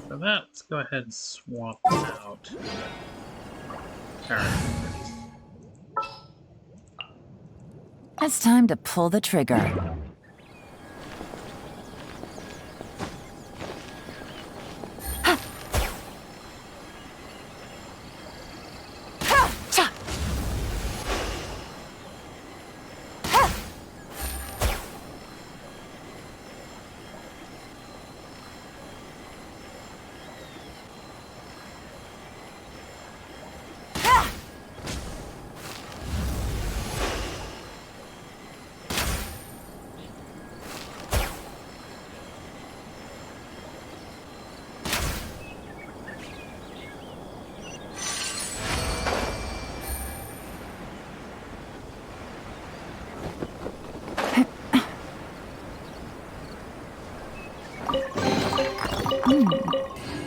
For that, let's go ahead and swap out our It's time to pull the trigger.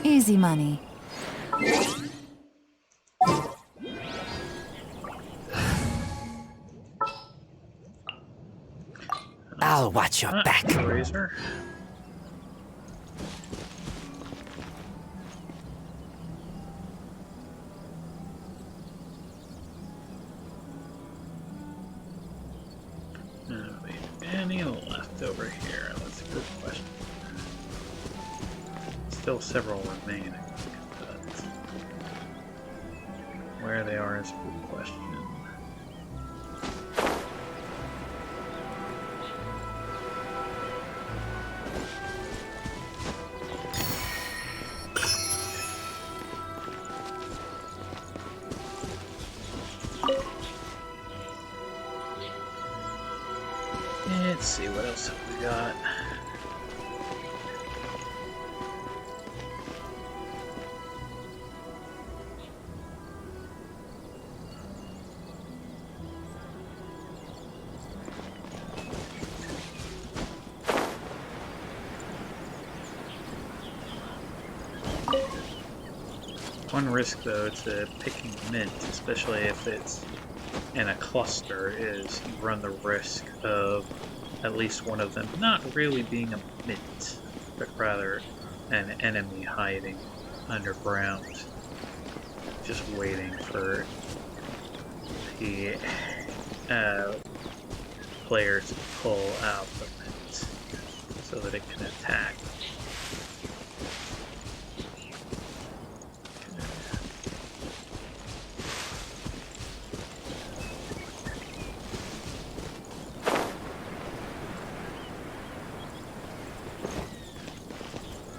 Easy money. I'll watch your back. Razor. Wait, any left over here? That's a good question. Still several remaining, but where they are is a good question. Let's see, what else have we got? One risk though to picking mint, especially if it's in a cluster is you run the risk of at least one of them not really being a mint, but rather an enemy hiding underground, just waiting for the player to pull out the mint so that it can attack.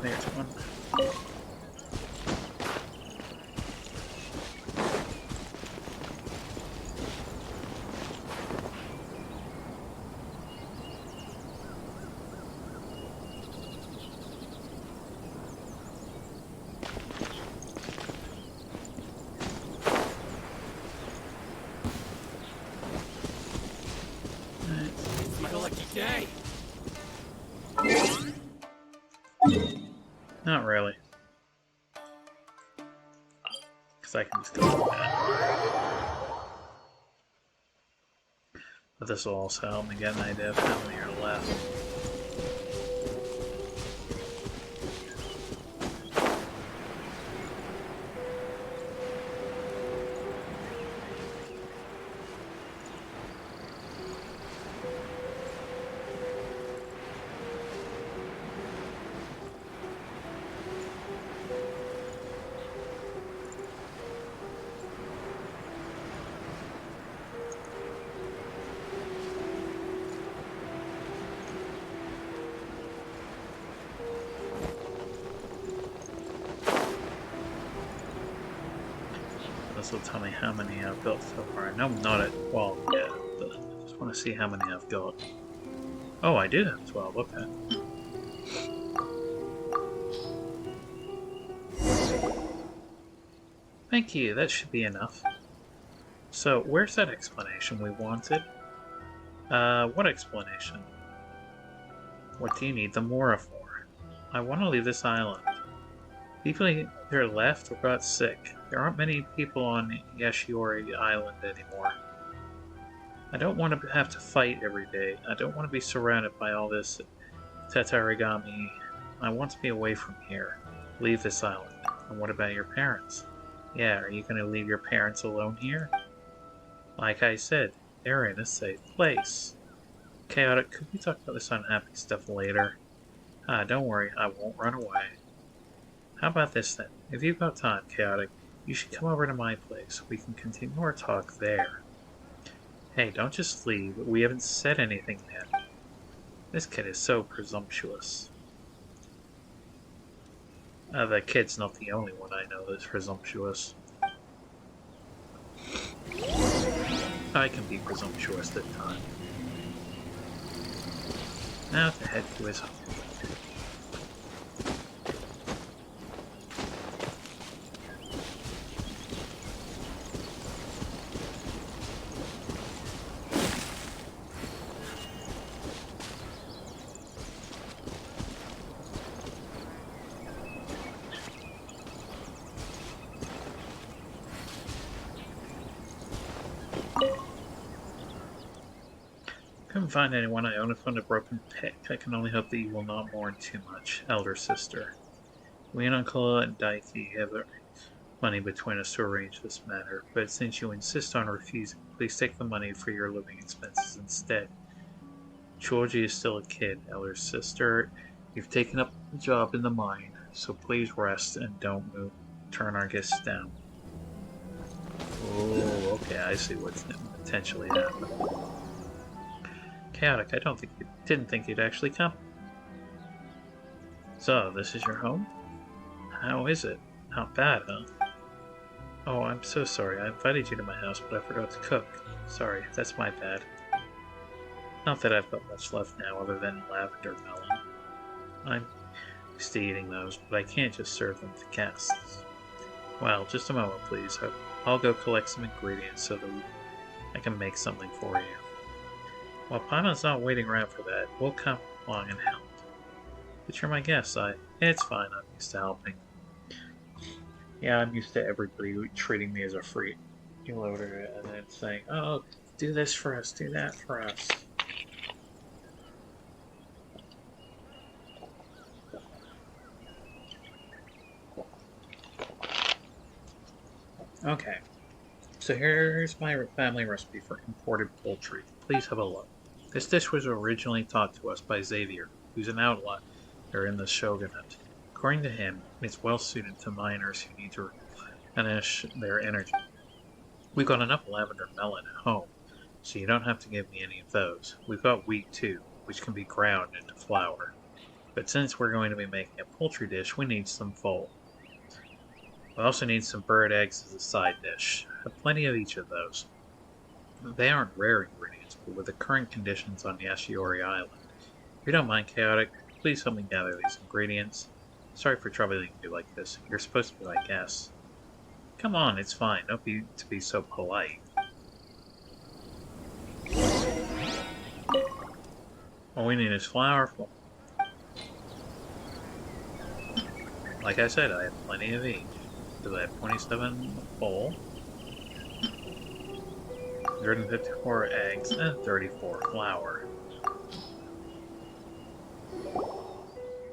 There's one. It's my lucky day. Not really. Because I can just go like that. But this will also help me get an idea of how many are left. This will tell me how many I've got so far. I know I'm not at 12 yet, but I just want to see how many I've got. Oh, I did have 12, okay. Thank you, that should be enough. So, where's that explanation we wanted? What explanation? What do you need the Mora for? I want to leave this island. People either left or got sick. There aren't many people on Yashiori Island anymore. I don't want to have to fight every day. I don't want to be surrounded by all this Tatarigami. I want to be away from here. Leave this island. And what about your parents? Yeah, are you going to leave your parents alone here? Like I said, they're in a safe place. Chaotic, could we talk about this unhappy stuff later? Don't worry, I won't run away. How about this then? If you've got time, Chaotic, you should come over to my place. We can continue our talk there. Hey, don't just leave. We haven't said anything yet. This kid is so presumptuous. The kid's not the only one I know that's presumptuous. I can be presumptuous at times. Now to head to his home. Couldn't find anyone. I only found a broken pick. I can only hope that you will not mourn too much, elder sister. We and Uncle and Daiki have money between us to arrange this matter, but since you insist on refusing, please take the money for your living expenses instead. Choji is still a kid, elder sister. You've taken up a job in the mine, so please rest and don't move. Turn our guests down. Oh, okay, I see what's potentially happening. Chaotic, didn't think you'd actually come. So, this is your home? How is it? Not bad, huh? Oh, I'm so sorry. I invited you to my house, but I forgot to cook. Sorry, that's my bad. Not that I've got much left now other than lavender melon. I'm used to eating those, but I can't just serve them to guests. Well, just a moment, please. I'll go collect some ingredients so that I can make something for you. While Paimon's not waiting around for that, we'll come along and help. But you're my guest, it's fine, I'm used to helping. Yeah, I'm used to everybody treating me as a You load it and then saying, "Oh, do this for us, do that for us." Okay, so here's my family recipe for imported poultry. Please have a look. This dish was originally taught to us by Xavier, who's an outlaw in the shogunate. According to him, it's well suited to miners who need to replenish their energy. We've got enough lavender melon at home, so you don't have to give me any of those. We've got wheat too, which can be ground into flour. But since we're going to be making a poultry dish, we need some foal. We also need some bird eggs as a side dish. Have plenty of each of those. They aren't rare ingredients, but with the current conditions on Yashiori Island, if you don't mind, Chaotic, please help me gather these ingredients. Sorry for troubling you like this. You're supposed to be my guest. Come on, it's fine. Don't be to be so polite. All we need is flour. Like I said, I have plenty of each. So I have 27 full, 154 eggs, and 34 flour.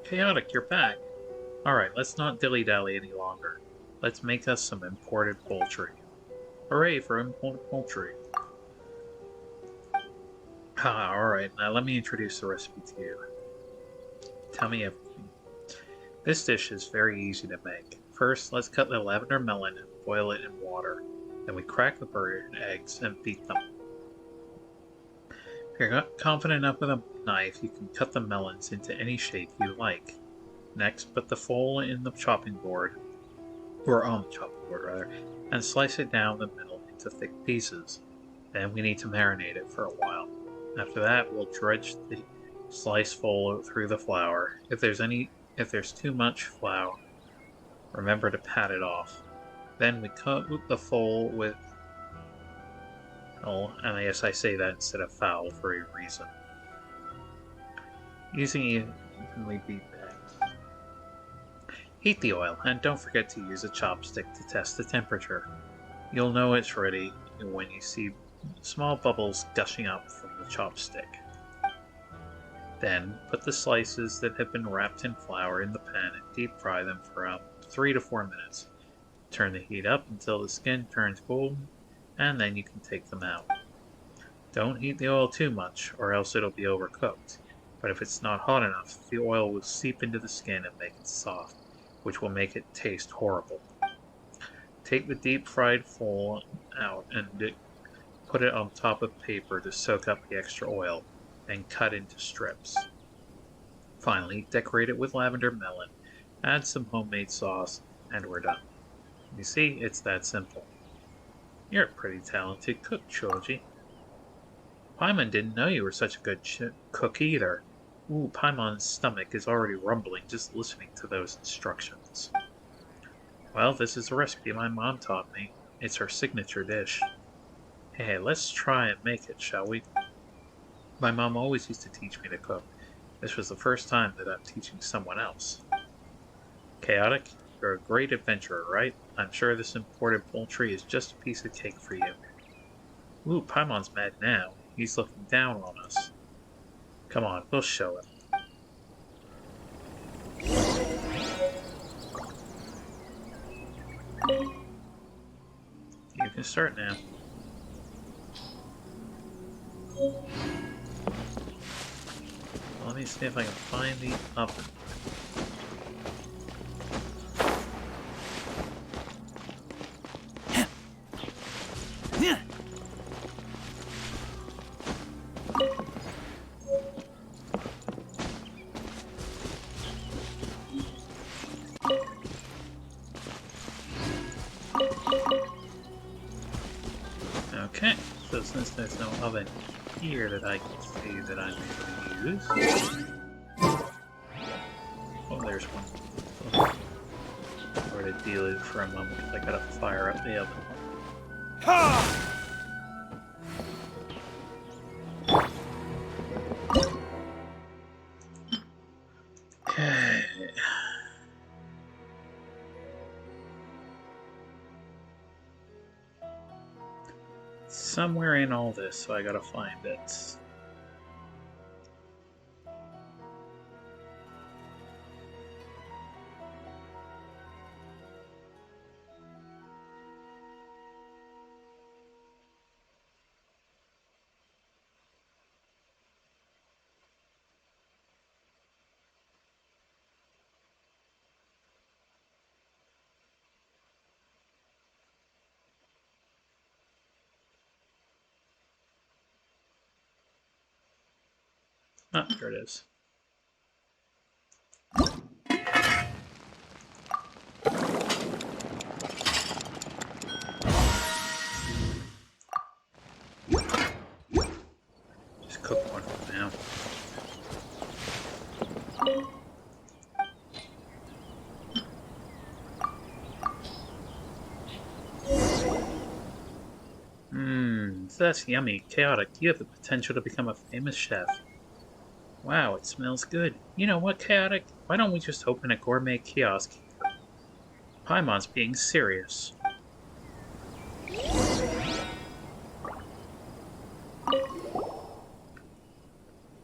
Chaotic, you're back. Alright, let's not dilly-dally any longer. Let's make us some imported poultry. Hooray for imported poultry. Alright, now let me introduce the recipe to you. Tell me everything. This dish is very easy to make. First, let's cut the lavender melon and boil it in water. Then we crack the bird eggs and beat them. If you're not confident enough with a knife, you can cut the melons into any shape you like. Next, put the foal in the chopping board, or on the chopping board rather, and slice it down the middle into thick pieces. Then we need to marinate it for a while. After that, we'll dredge the sliced foal through the flour. If there's too much flour, remember to pat it off. Then we cut the foal with... Oh, and I guess I say that instead of foul for a reason. Using evenly beat eggs. Heat the oil, and don't forget to use a chopstick to test the temperature. You'll know it's ready when you see small bubbles gushing up from the chopstick. Then, put the slices that have been wrapped in flour in the pan and deep fry them for around 3 to 4 minutes. Turn the heat up until the skin turns golden, and then you can take them out. Don't heat the oil too much, or else it'll be overcooked. But if it's not hot enough, the oil will seep into the skin and make it soft, which will make it taste horrible. Take the deep fried foal out and put it on top of paper to soak up the extra oil, and cut into strips. Finally, decorate it with lavender melon, add some homemade sauce, and we're done. You see, it's that simple. You're a pretty talented cook, Choji. Paimon didn't know you were such a good cook either. Ooh, Paimon's stomach is already rumbling just listening to those instructions. Well, this is a recipe my mom taught me. It's her signature dish. Hey, let's try and make it, shall we? My mom always used to teach me to cook. This was the first time that I'm teaching someone else. Chaotic, you're a great adventurer, right? I'm sure this imported poultry is just a piece of cake for you. Ooh, Paimon's mad now. He's looking down on us. Come on, we'll show him. You can start now. Let me see if I can find the oven. Okay, so since there's no oven here that I can see that I'm able to use. Oh, there's one. Or to deal it for a moment, I gotta fire up the oven. Okay. somewhere in all this, so I gotta find it. Ah, here it is. Just cook one for now. That's yummy. Chaotic, you have the potential to become a famous chef. Wow, it smells good. You know what, Chaotic? Why don't we just open a gourmet kiosk here? Paimon's being serious.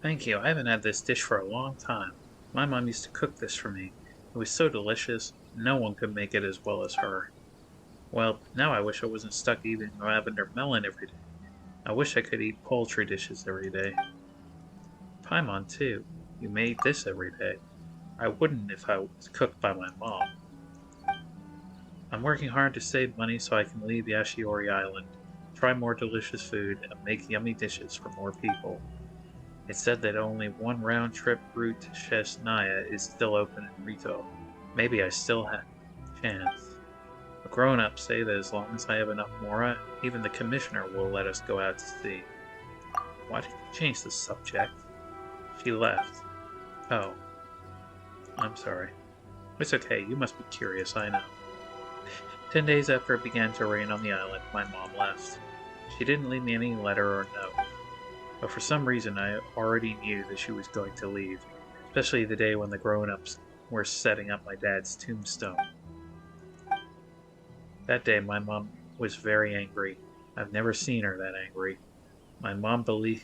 Thank you. I haven't had this dish for a long time. My mom used to cook this for me. It was so delicious. No one could make it as well as her. Well, now I wish I wasn't stuck eating lavender melon every day. I wish I could eat poultry dishes every day. Paimon, too. You made this every day. I wouldn't if I was cooked by my mom. I'm working hard to save money so I can leave Yashiori Island, try more delicious food, and make yummy dishes for more people. It's said that only one round-trip route to Shesnaya is still open in Rito. Maybe I still have a chance. The grown-ups say that as long as I have enough mora, even the commissioner will let us go out to sea. Why did you change the subject? She left. Oh. I'm sorry. It's okay, you must be curious, I know. 10 days after it began to rain on the island, my mom left. She didn't leave me any letter or note. But for some reason I already knew that she was going to leave, especially the day when the grown-ups were setting up my dad's tombstone. That day my mom was very angry. I've never seen her that angry. My mom believes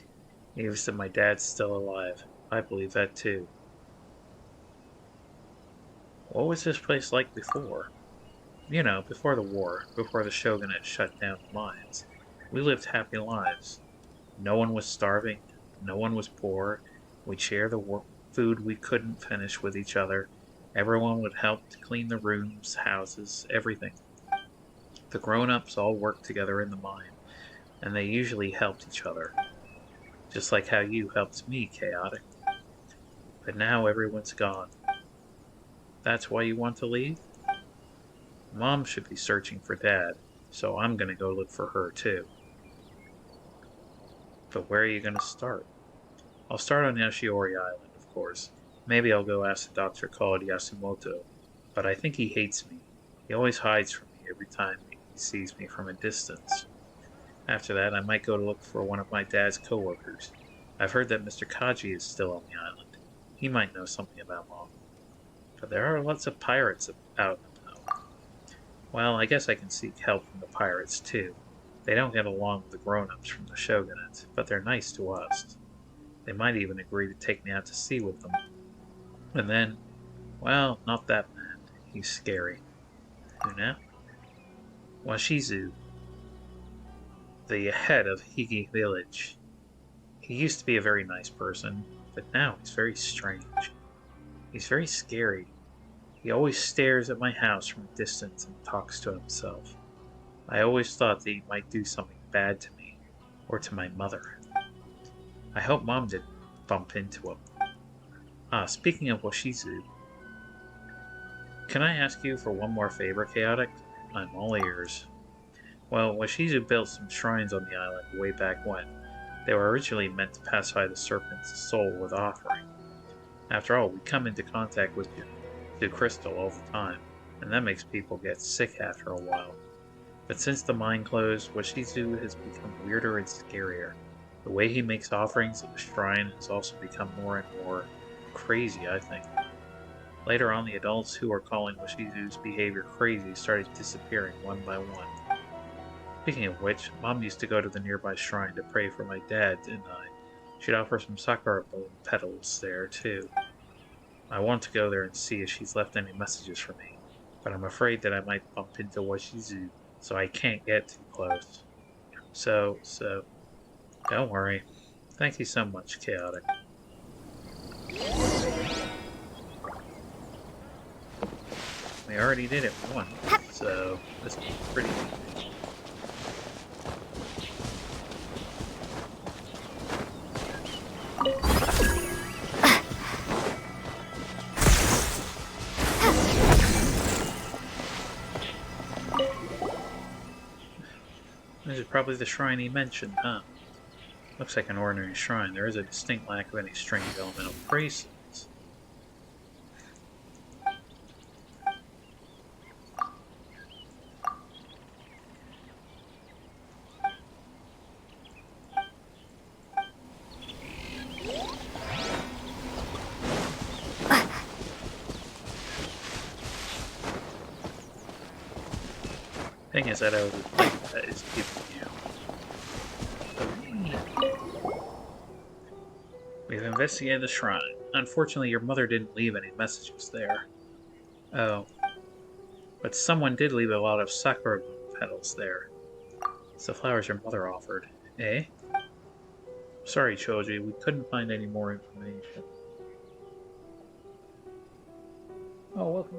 that my dad's still alive. I believe that too. What was this place like before? You know, before the war, before the shogunate shut down the mines. We lived happy lives. No one was starving, no one was poor. We'd share the food we couldn't finish with each other. Everyone would help to clean the rooms, houses, everything. The grown-ups all worked together in the mine, and they usually helped each other. Just like how you helped me, Chaotic. But now everyone's gone. That's why you want to leave? Mom should be searching for Dad, so I'm gonna go look for her too. But where are you gonna start? I'll start on Yashiori Island, of course. Maybe I'll go ask the doctor called Yasumoto, but I think he hates me. He always hides from me every time he sees me from a distance. After that, I might go to look for one of my dad's co-workers. I've heard that Mr. Kaji is still on the island. He might know something about Mom. But there are lots of pirates out and about. Well, I guess I can seek help from the pirates, too. They don't get along with the grown-ups from the shogunate, but they're nice to us. They might even agree to take me out to sea with them. And then, well, not that man. He's scary. Who now? Washizu, the head of Higi village. He used to be a very nice person, but now he's very strange. He's very scary. He always stares at my house from a distance and talks to himself. I always thought that he might do something bad to me, or to my mother. I hope Mom didn't bump into him. Ah, speaking of Washizu, can I ask you for one more favor, Chaotic? I'm all ears. Well, Washizu built some shrines on the island way back when. They were originally meant to pacify the serpent's soul with offering. After all, we come into contact with the crystal all the time, and that makes people get sick after a while. But since the mine closed, Washizu has become weirder and scarier. The way he makes offerings at the shrine has also become more and more crazy, I think. Later on, the adults who were calling Washizu's behavior crazy started disappearing one by one. Speaking of which, Mom used to go to the nearby shrine to pray for my dad, didn't I? She'd offer some sakura petals there, too. I want to go there and see if she's left any messages for me, but I'm afraid that I might bump into Washizu, so I can't get too close. So, don't worry. Thank you so much, Chaotic. We already did it once, so this is pretty easy. This is probably the shrine he mentioned, huh? Looks like an ordinary shrine. There is a distinct lack of any strange elemental traces. Thing is that I was that is giving you. We've investigated the shrine. Unfortunately, your mother didn't leave any messages there. Oh. But someone did leave a lot of sakura bloom petals there. It's the flowers your mother offered. Eh? Sorry, Choji, we couldn't find any more information. Oh, welcome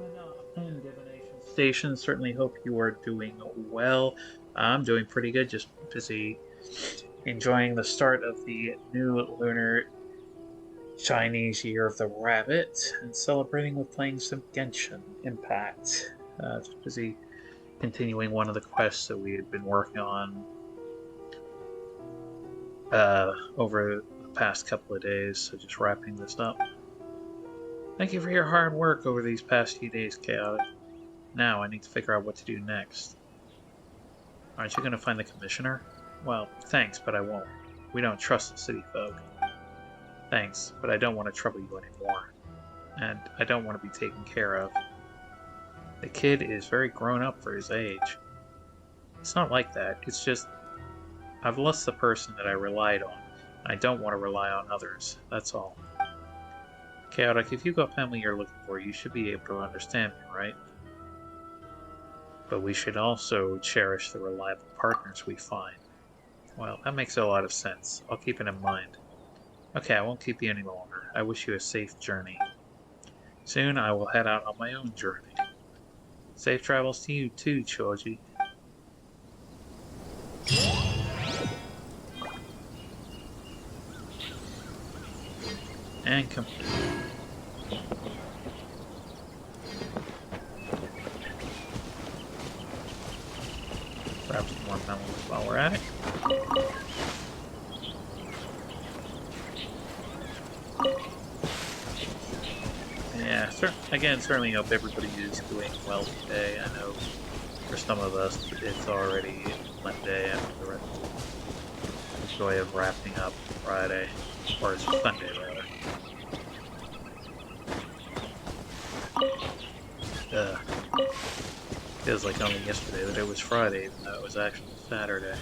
in Divination Station. Certainly hope you are doing well. I'm doing pretty good, just busy enjoying the start of the new lunar Chinese Year of the Rabbit and celebrating with playing some Genshin Impact. Just busy continuing one of the quests that we had been working on over the past couple of days, so just wrapping this up. Thank you for your hard work over these past few days, Chaotic. Now I need to figure out what to do next. Aren't you going to find the Commissioner? Well, thanks, but I won't. We don't trust the city folk. Thanks, but I don't want to trouble you anymore. And I don't want to be taken care of. The kid is very grown up for his age. It's not like that, it's just I've lost the person that I relied on. I don't want to rely on others, that's all. Chaotic, if you got family you're looking for, you should be able to understand me, right? But we should also cherish the reliable partners we find. Well, that makes a lot of sense. I'll keep it in mind. Okay, I won't keep you any longer. I wish you a safe journey. Soon I will head out on my own journey. Safe travels to you too, Choji. And complete. Grab some more melons while we're at it. Yeah, certainly hope everybody is doing well today. I know for some of us it's already Monday after the rest of the joy of wrapping up Friday, or it's Sunday rather. Feels like only yesterday that it was Friday, even though it was actually Saturday.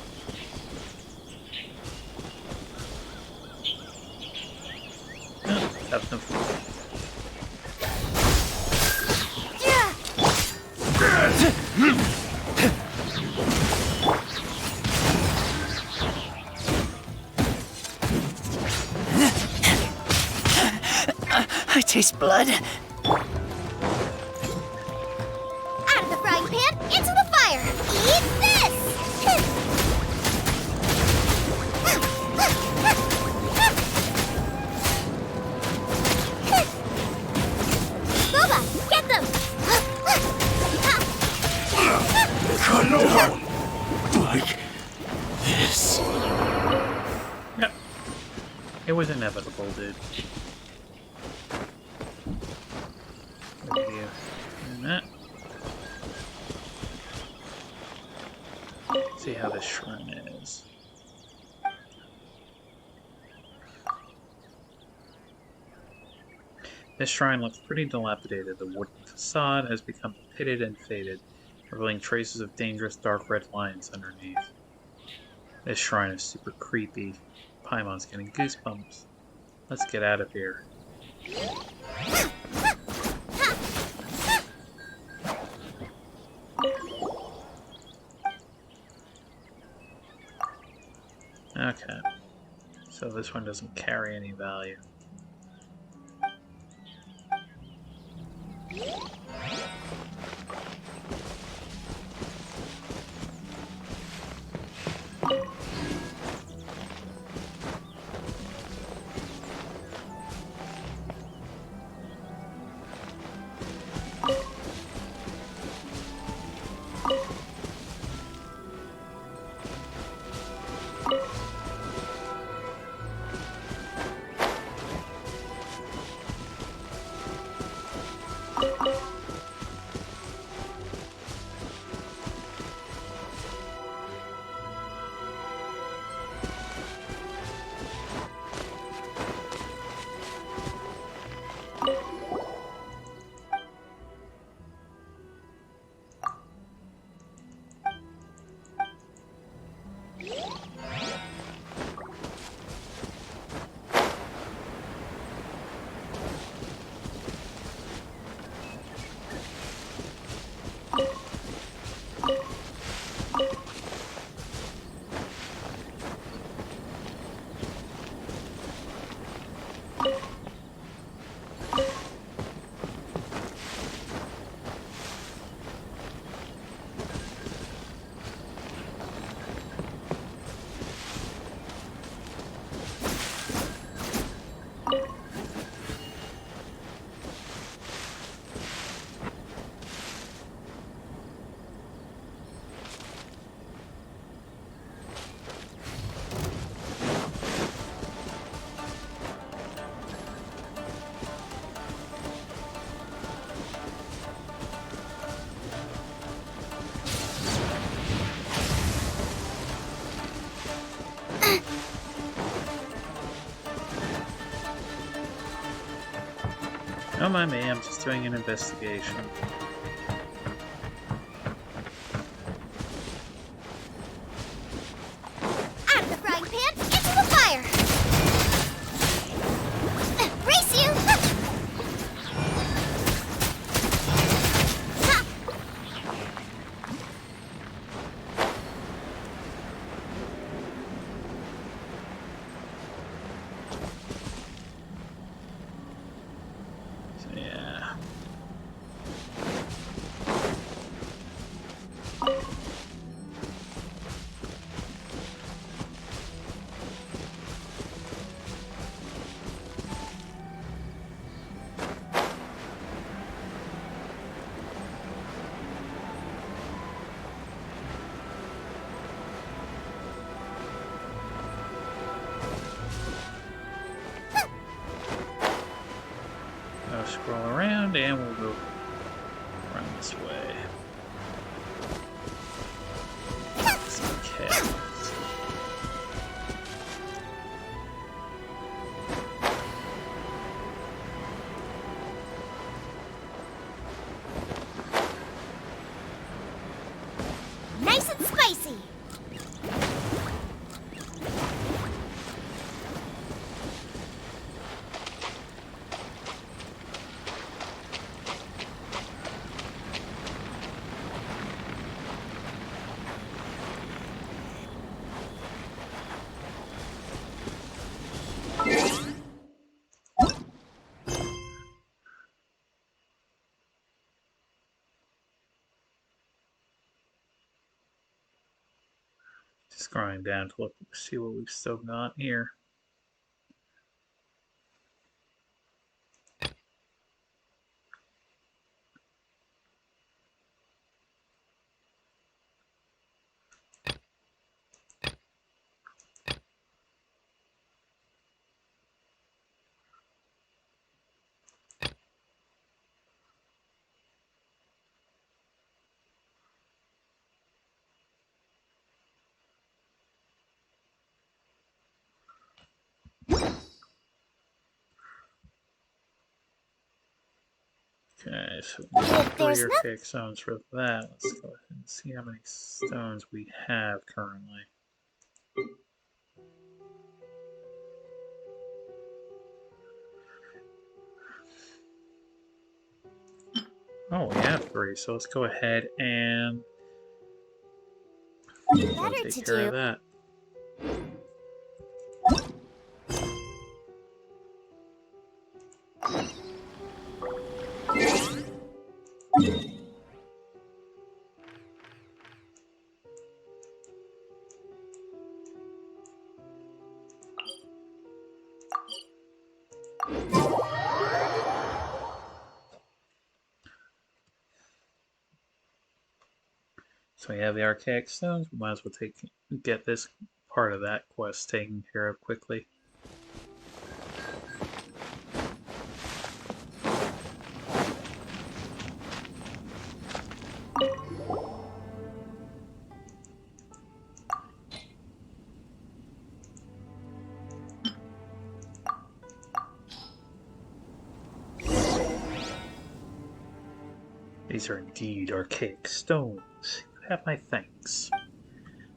Have some food. I taste blood. Out of the frying pan, into the fire! Eat this! Boba, get them! Like this. Yep. It was inevitable, dude. See how this shrine is. This shrine looks pretty dilapidated. The wooden facade has become pitted and faded, revealing traces of dangerous dark red lines underneath. This shrine is super creepy. Paimon's getting goosebumps. Let's get out of here. Okay. So this one doesn't carry any value. Don't mind me, I'm just doing an investigation. Out of the frying pan, into the fire! Race you! Ha! So yeah. I'll scroll around and we'll go run this way. Some cabins. Nice and spicy! Just scrolling down to look, see what we've still got here. Okay, so If 3 there's archaic stones for that. Let's go ahead and see how many stones we have currently. Oh, we have 3, so let's go ahead and better take to care do. of that. So we have the archaic stones. We might as well get this part of that quest taken care of quickly. These are indeed archaic stones. You have my thanks.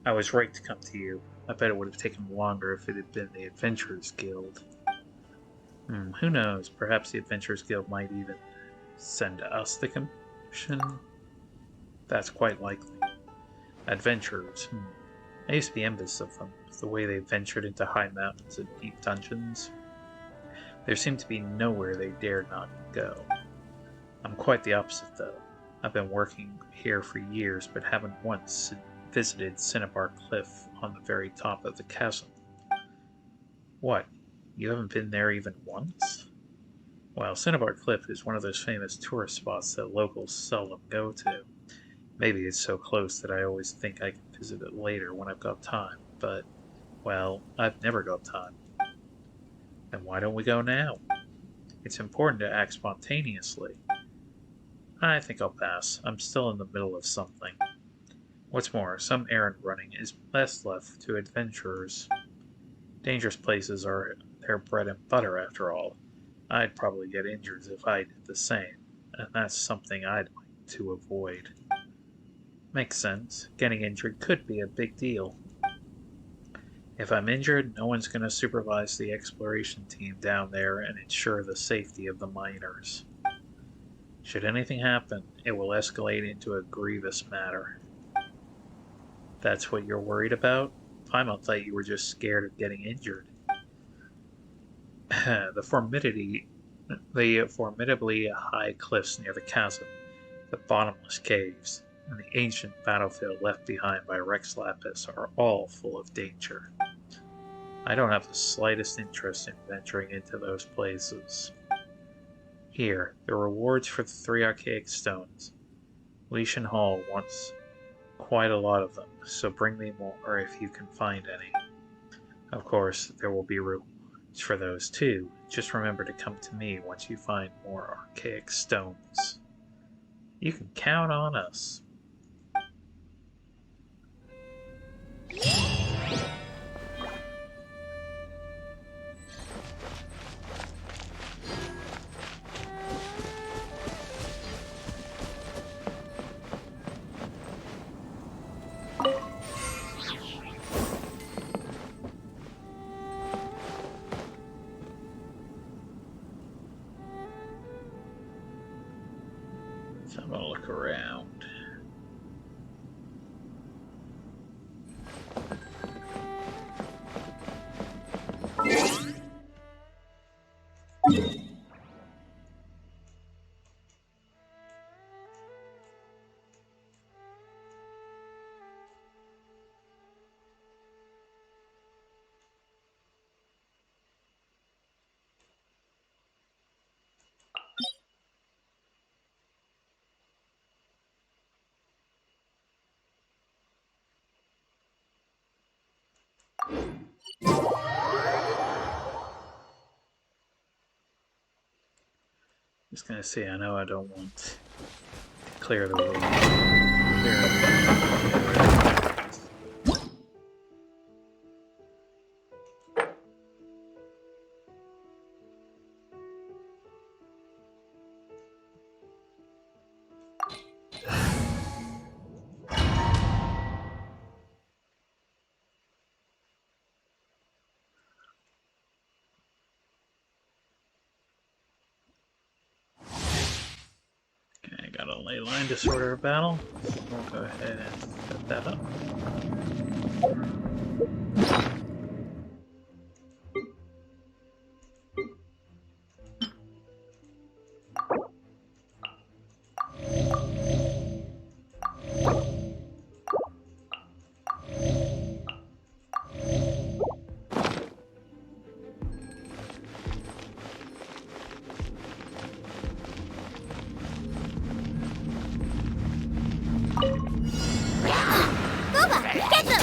I was right to come to you. I bet it would have taken longer if it had been the Adventurers Guild. Who knows? Perhaps the Adventurers Guild might even send us the commission? That's quite likely. Adventurers. I used to be envious of them, the way they ventured into high mountains and deep dungeons. There seemed to be nowhere they dared not go. I'm quite the opposite, though. I've been working here for years, but haven't once visited Cinnabar Cliff on the very top of the chasm. What? You haven't been there even once? Well, Cinnabar Cliff is one of those famous tourist spots that locals seldom go to. Maybe it's so close that I always think I can visit it later when I've got time, but, well, I've never got time. Then why don't we go now? It's important to act spontaneously. I think I'll pass. I'm still in the middle of something. What's more, some errand running is best left to adventurers. Dangerous places are their bread and butter, after all. I'd probably get injured if I did the same, and that's something I'd like to avoid. Makes sense. Getting injured could be a big deal. If I'm injured, no one's going to supervise the exploration team down there and ensure the safety of the miners. Should anything happen, it will escalate into a grievous matter. That's what you're worried about? Paimon thought you were just scared of getting injured. the formidably high cliffs near the chasm, the bottomless caves, and the ancient battlefield left behind by Rex Lapis are all full of danger. I don't have the slightest interest in venturing into those places. Here, the rewards for the 3 archaic stones. Leishan Hall wants quite a lot of them, so bring me more if you can find any. Of course, there will be rewards for those too. Just remember to come to me once you find more archaic stones. You can count on us. So I'm gonna look around. Just gonna say, I know I don't want to clear the road. ley line disorder battle. We'll go ahead and set that up. Get them!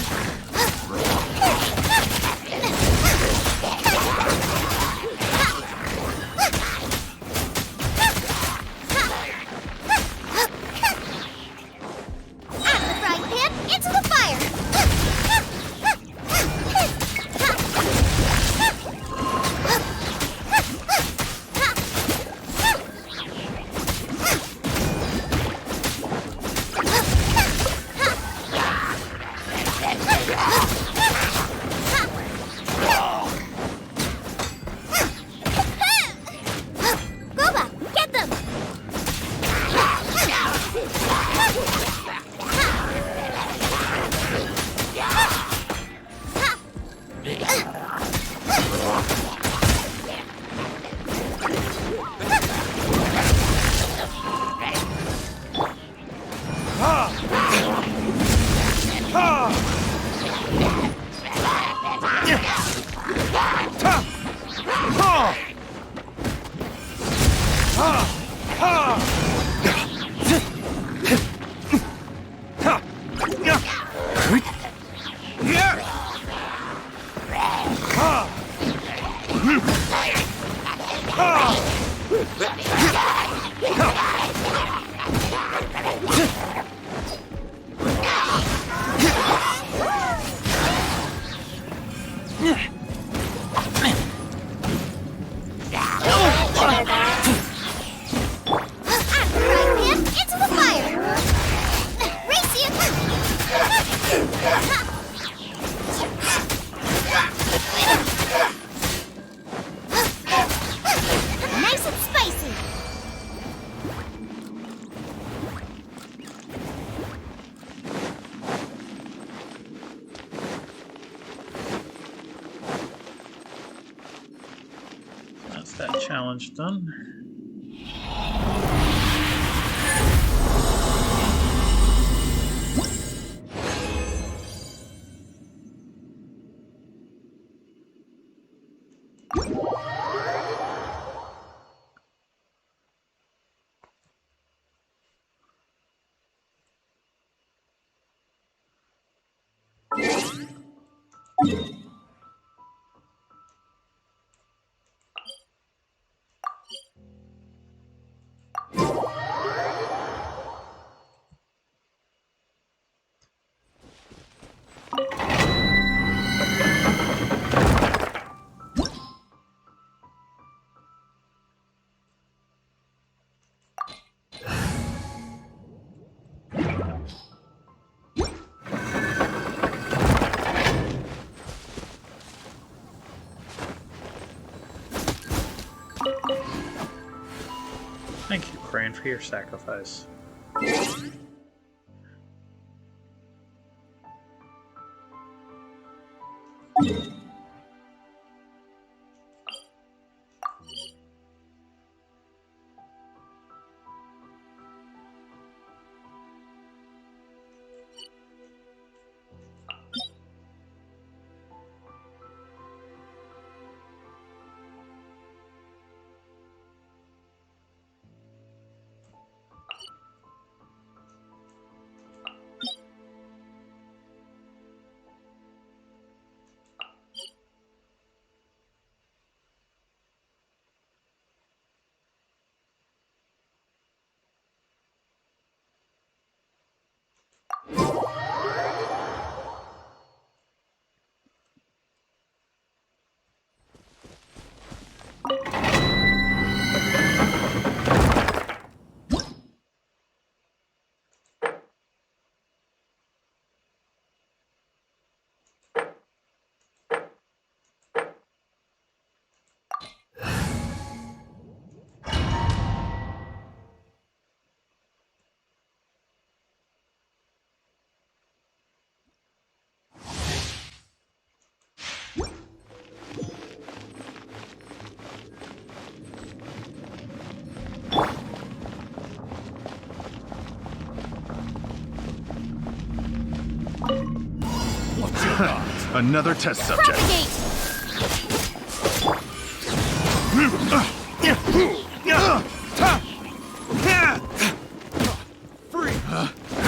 Out of the frying pan, into the fire! Get them! Nice and spicy! That's that challenge done. Thank you, Crane, for your sacrifice. Another test subject.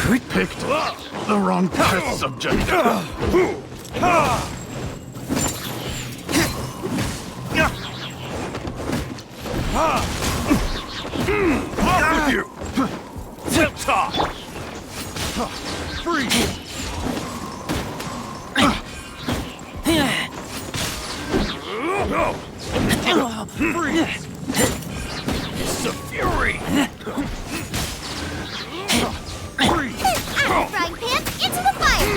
We picked the wrong test subject. Off with you! Tip-top! Freeze! Freeze! It's a fury! Freeze! Out of the frying pan, into the fire!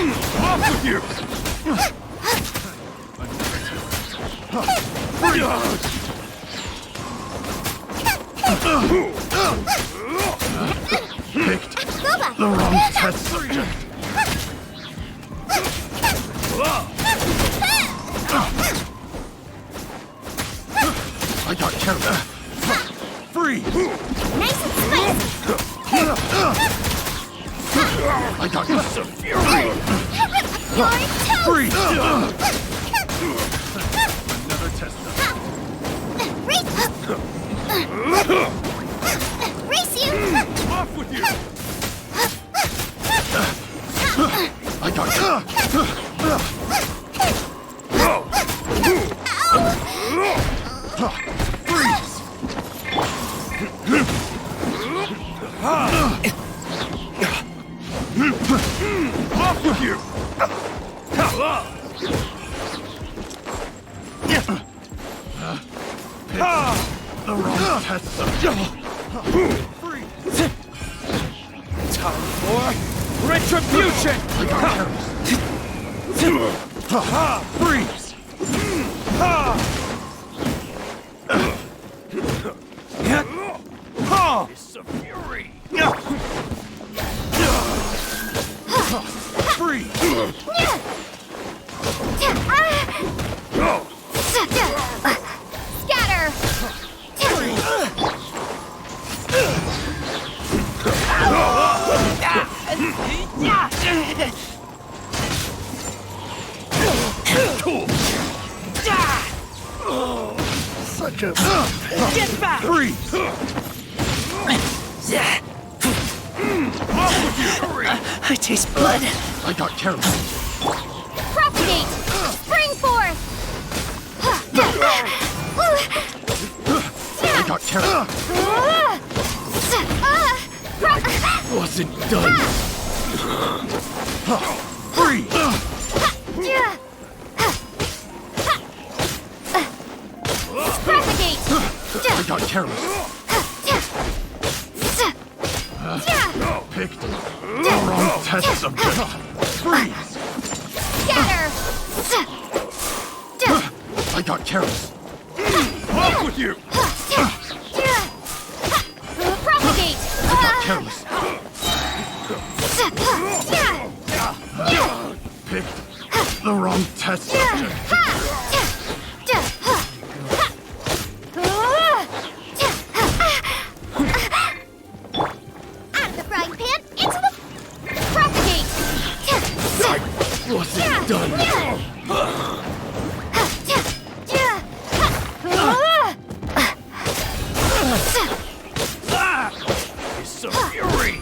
Off with you! Picked the wrong test subject. I got counter. Freeze! Nice and spicy! I got some fury! You're toast! Freeze! Another test subject. Race you! Off with you! I got freeze! Off with you! The wrong test subject. Time for retribution! Freeze! It's a fury! Freeze! Scatter! Such a... Get back! Freeze! I taste blood. I got careless. Propagate! Spring forth! I got careless. Wasn't done. Freeze! Propagate! I got careless. Picked the wrong test subject. Freeze! Scatter! I got careless. Off with you! Propagate! I got careless. Picked the wrong test subject. Out of the frying pan, into the... Propagate! Wasn't done. It's a fury!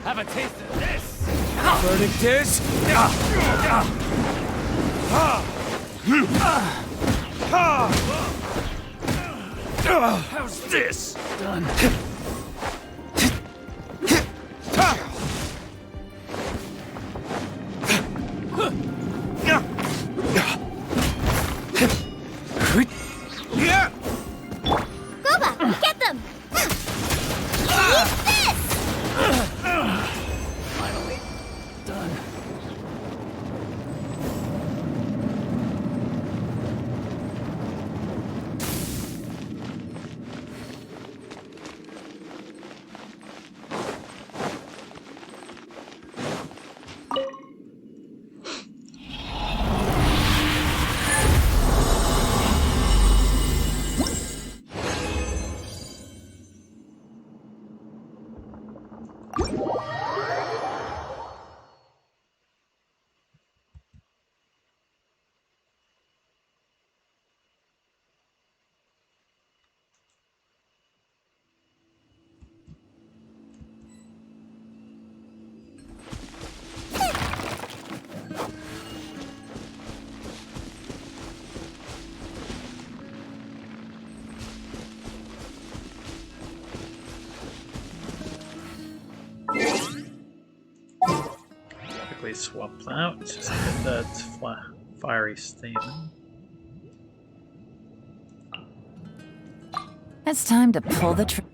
Have a taste of this! Verdict is... How's this? Done. Boba, get them! Eat this! Finally. Done. quickly swap that. Just get that fiery stamen. It's time to pull the trigger.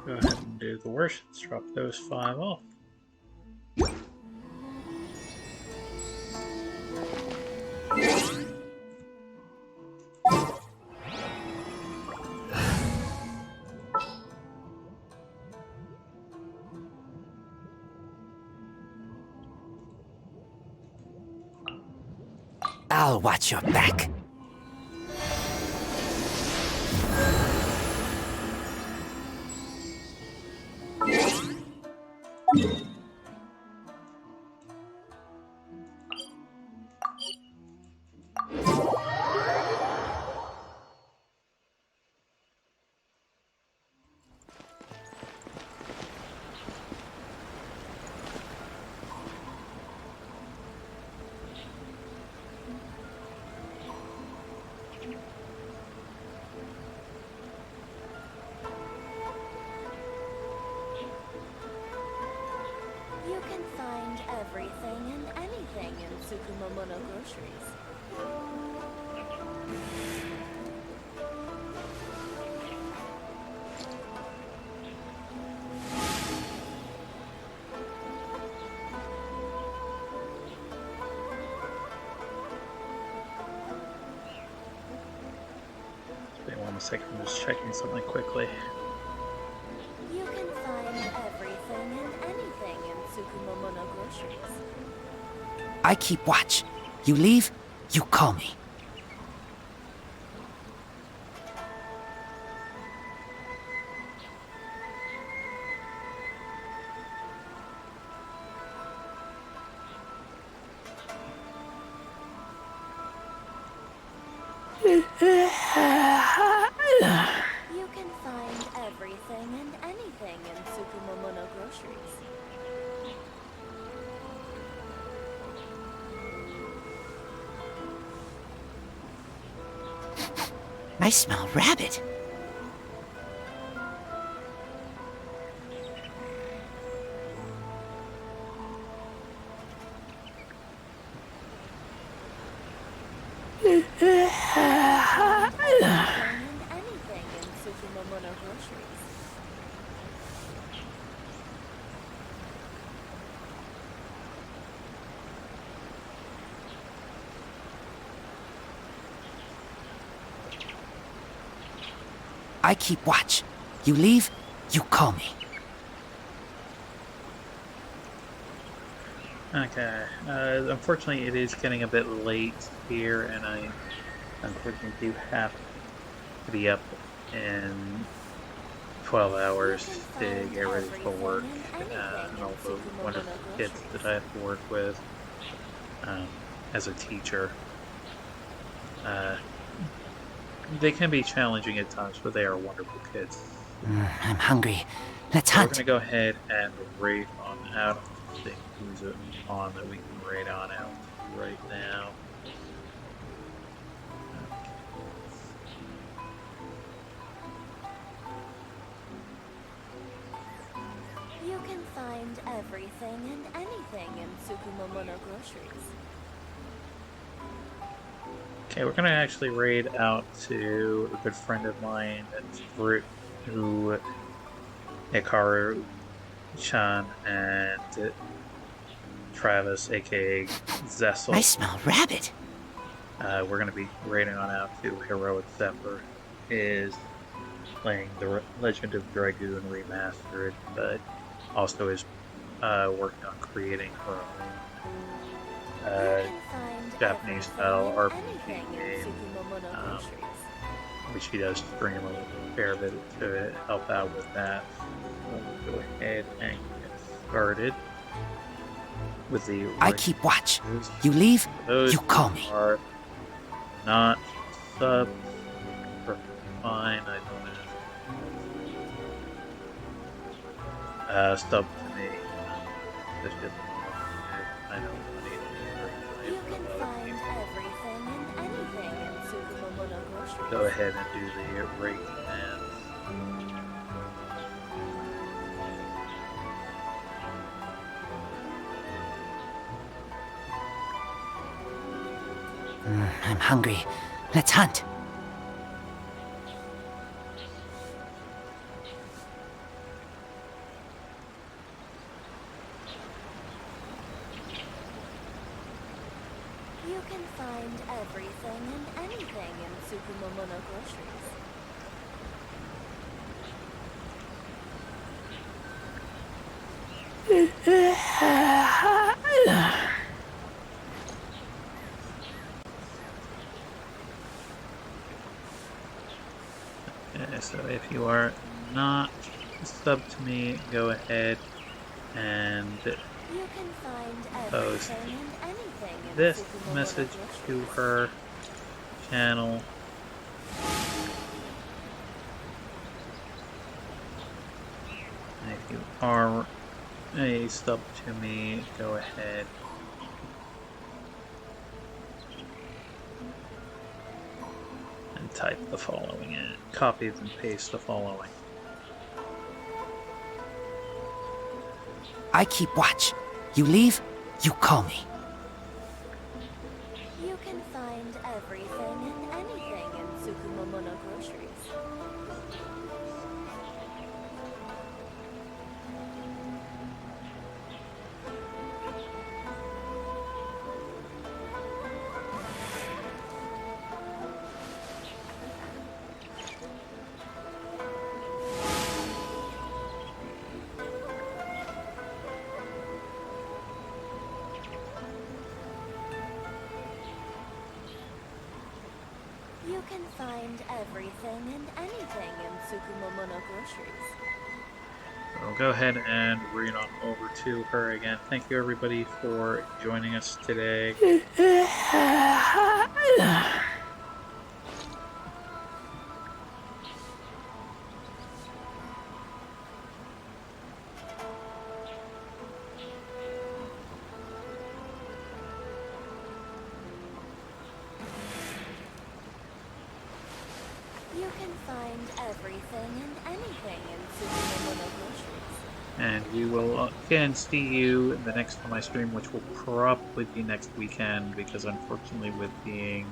Go ahead and do the worships. Drop those 5 off. I'll watch your back. You can find everything and anything in Tsukumomono groceries. Wait 1 second, I'm just checking something quickly. You can find everything and anything in Tsukumomono groceries. I keep watch. You leave, you call me. You can find everything and anything in Tsukumomono groceries. I smell rabbit. And anything in Tsukumomono groceries. I keep watch. You leave, you call me. Okay, unfortunately it is getting a bit late here, and I unfortunately do have to be up in 12 hours to get ready for work, and also one of the kids that I have to work with as a teacher. They can be challenging at times, but they are wonderful kids. I'm hungry. Let's We're hunt. going to go ahead and raid on out. I think who's on that we can raid on out right now. You can find everything and anything in Tsukumomono groceries. Okay, we're gonna actually raid out to a good friend of mine, who Hikaru-chan and Travis, aka Zessel. I smell rabbit. We're gonna be raiding on out to Heroic Zephyr, is playing the Legend of Dragoon Remastered, but also is working on creating her own Japanese-style RPG game, which she does stream a fair bit to help out with that. So we'll go ahead and get started with the. I keep watch. You leave, you call me. Are not subs for fine. I don't know. Sub to me. This just I know. You can find everything and anything in Tsukumomono Groceries. Go ahead and do the rate commands. I'm hungry. Let's hunt. You can find everything and anything in Tsukumomono Groceries. Okay, so if you are not sub to me, go ahead and You can find post everything and anything in this Tsukumomono message to Groceries. her channel. And if you are a sub to me, go ahead and type the following in. Copy and paste the following. I keep watch. You leave, you call me. You can find everything and anything in Tsukumomono Groceries. You can find everything and anything in Tsukumomono Groceries. So go ahead and read on over to her again. Thank you everybody for joining us today. You can find everything and anything in Tsukumomono Groceries. And we will again see you the next time I stream, which will probably be next weekend, because unfortunately with being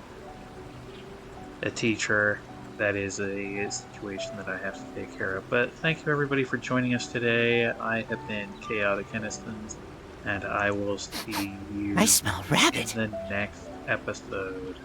a teacher, that is a situation that I have to take care of. But thank you everybody for joining us today. I have been Chaotic Innocence, and I will see you I smell rabbit. in the next episode.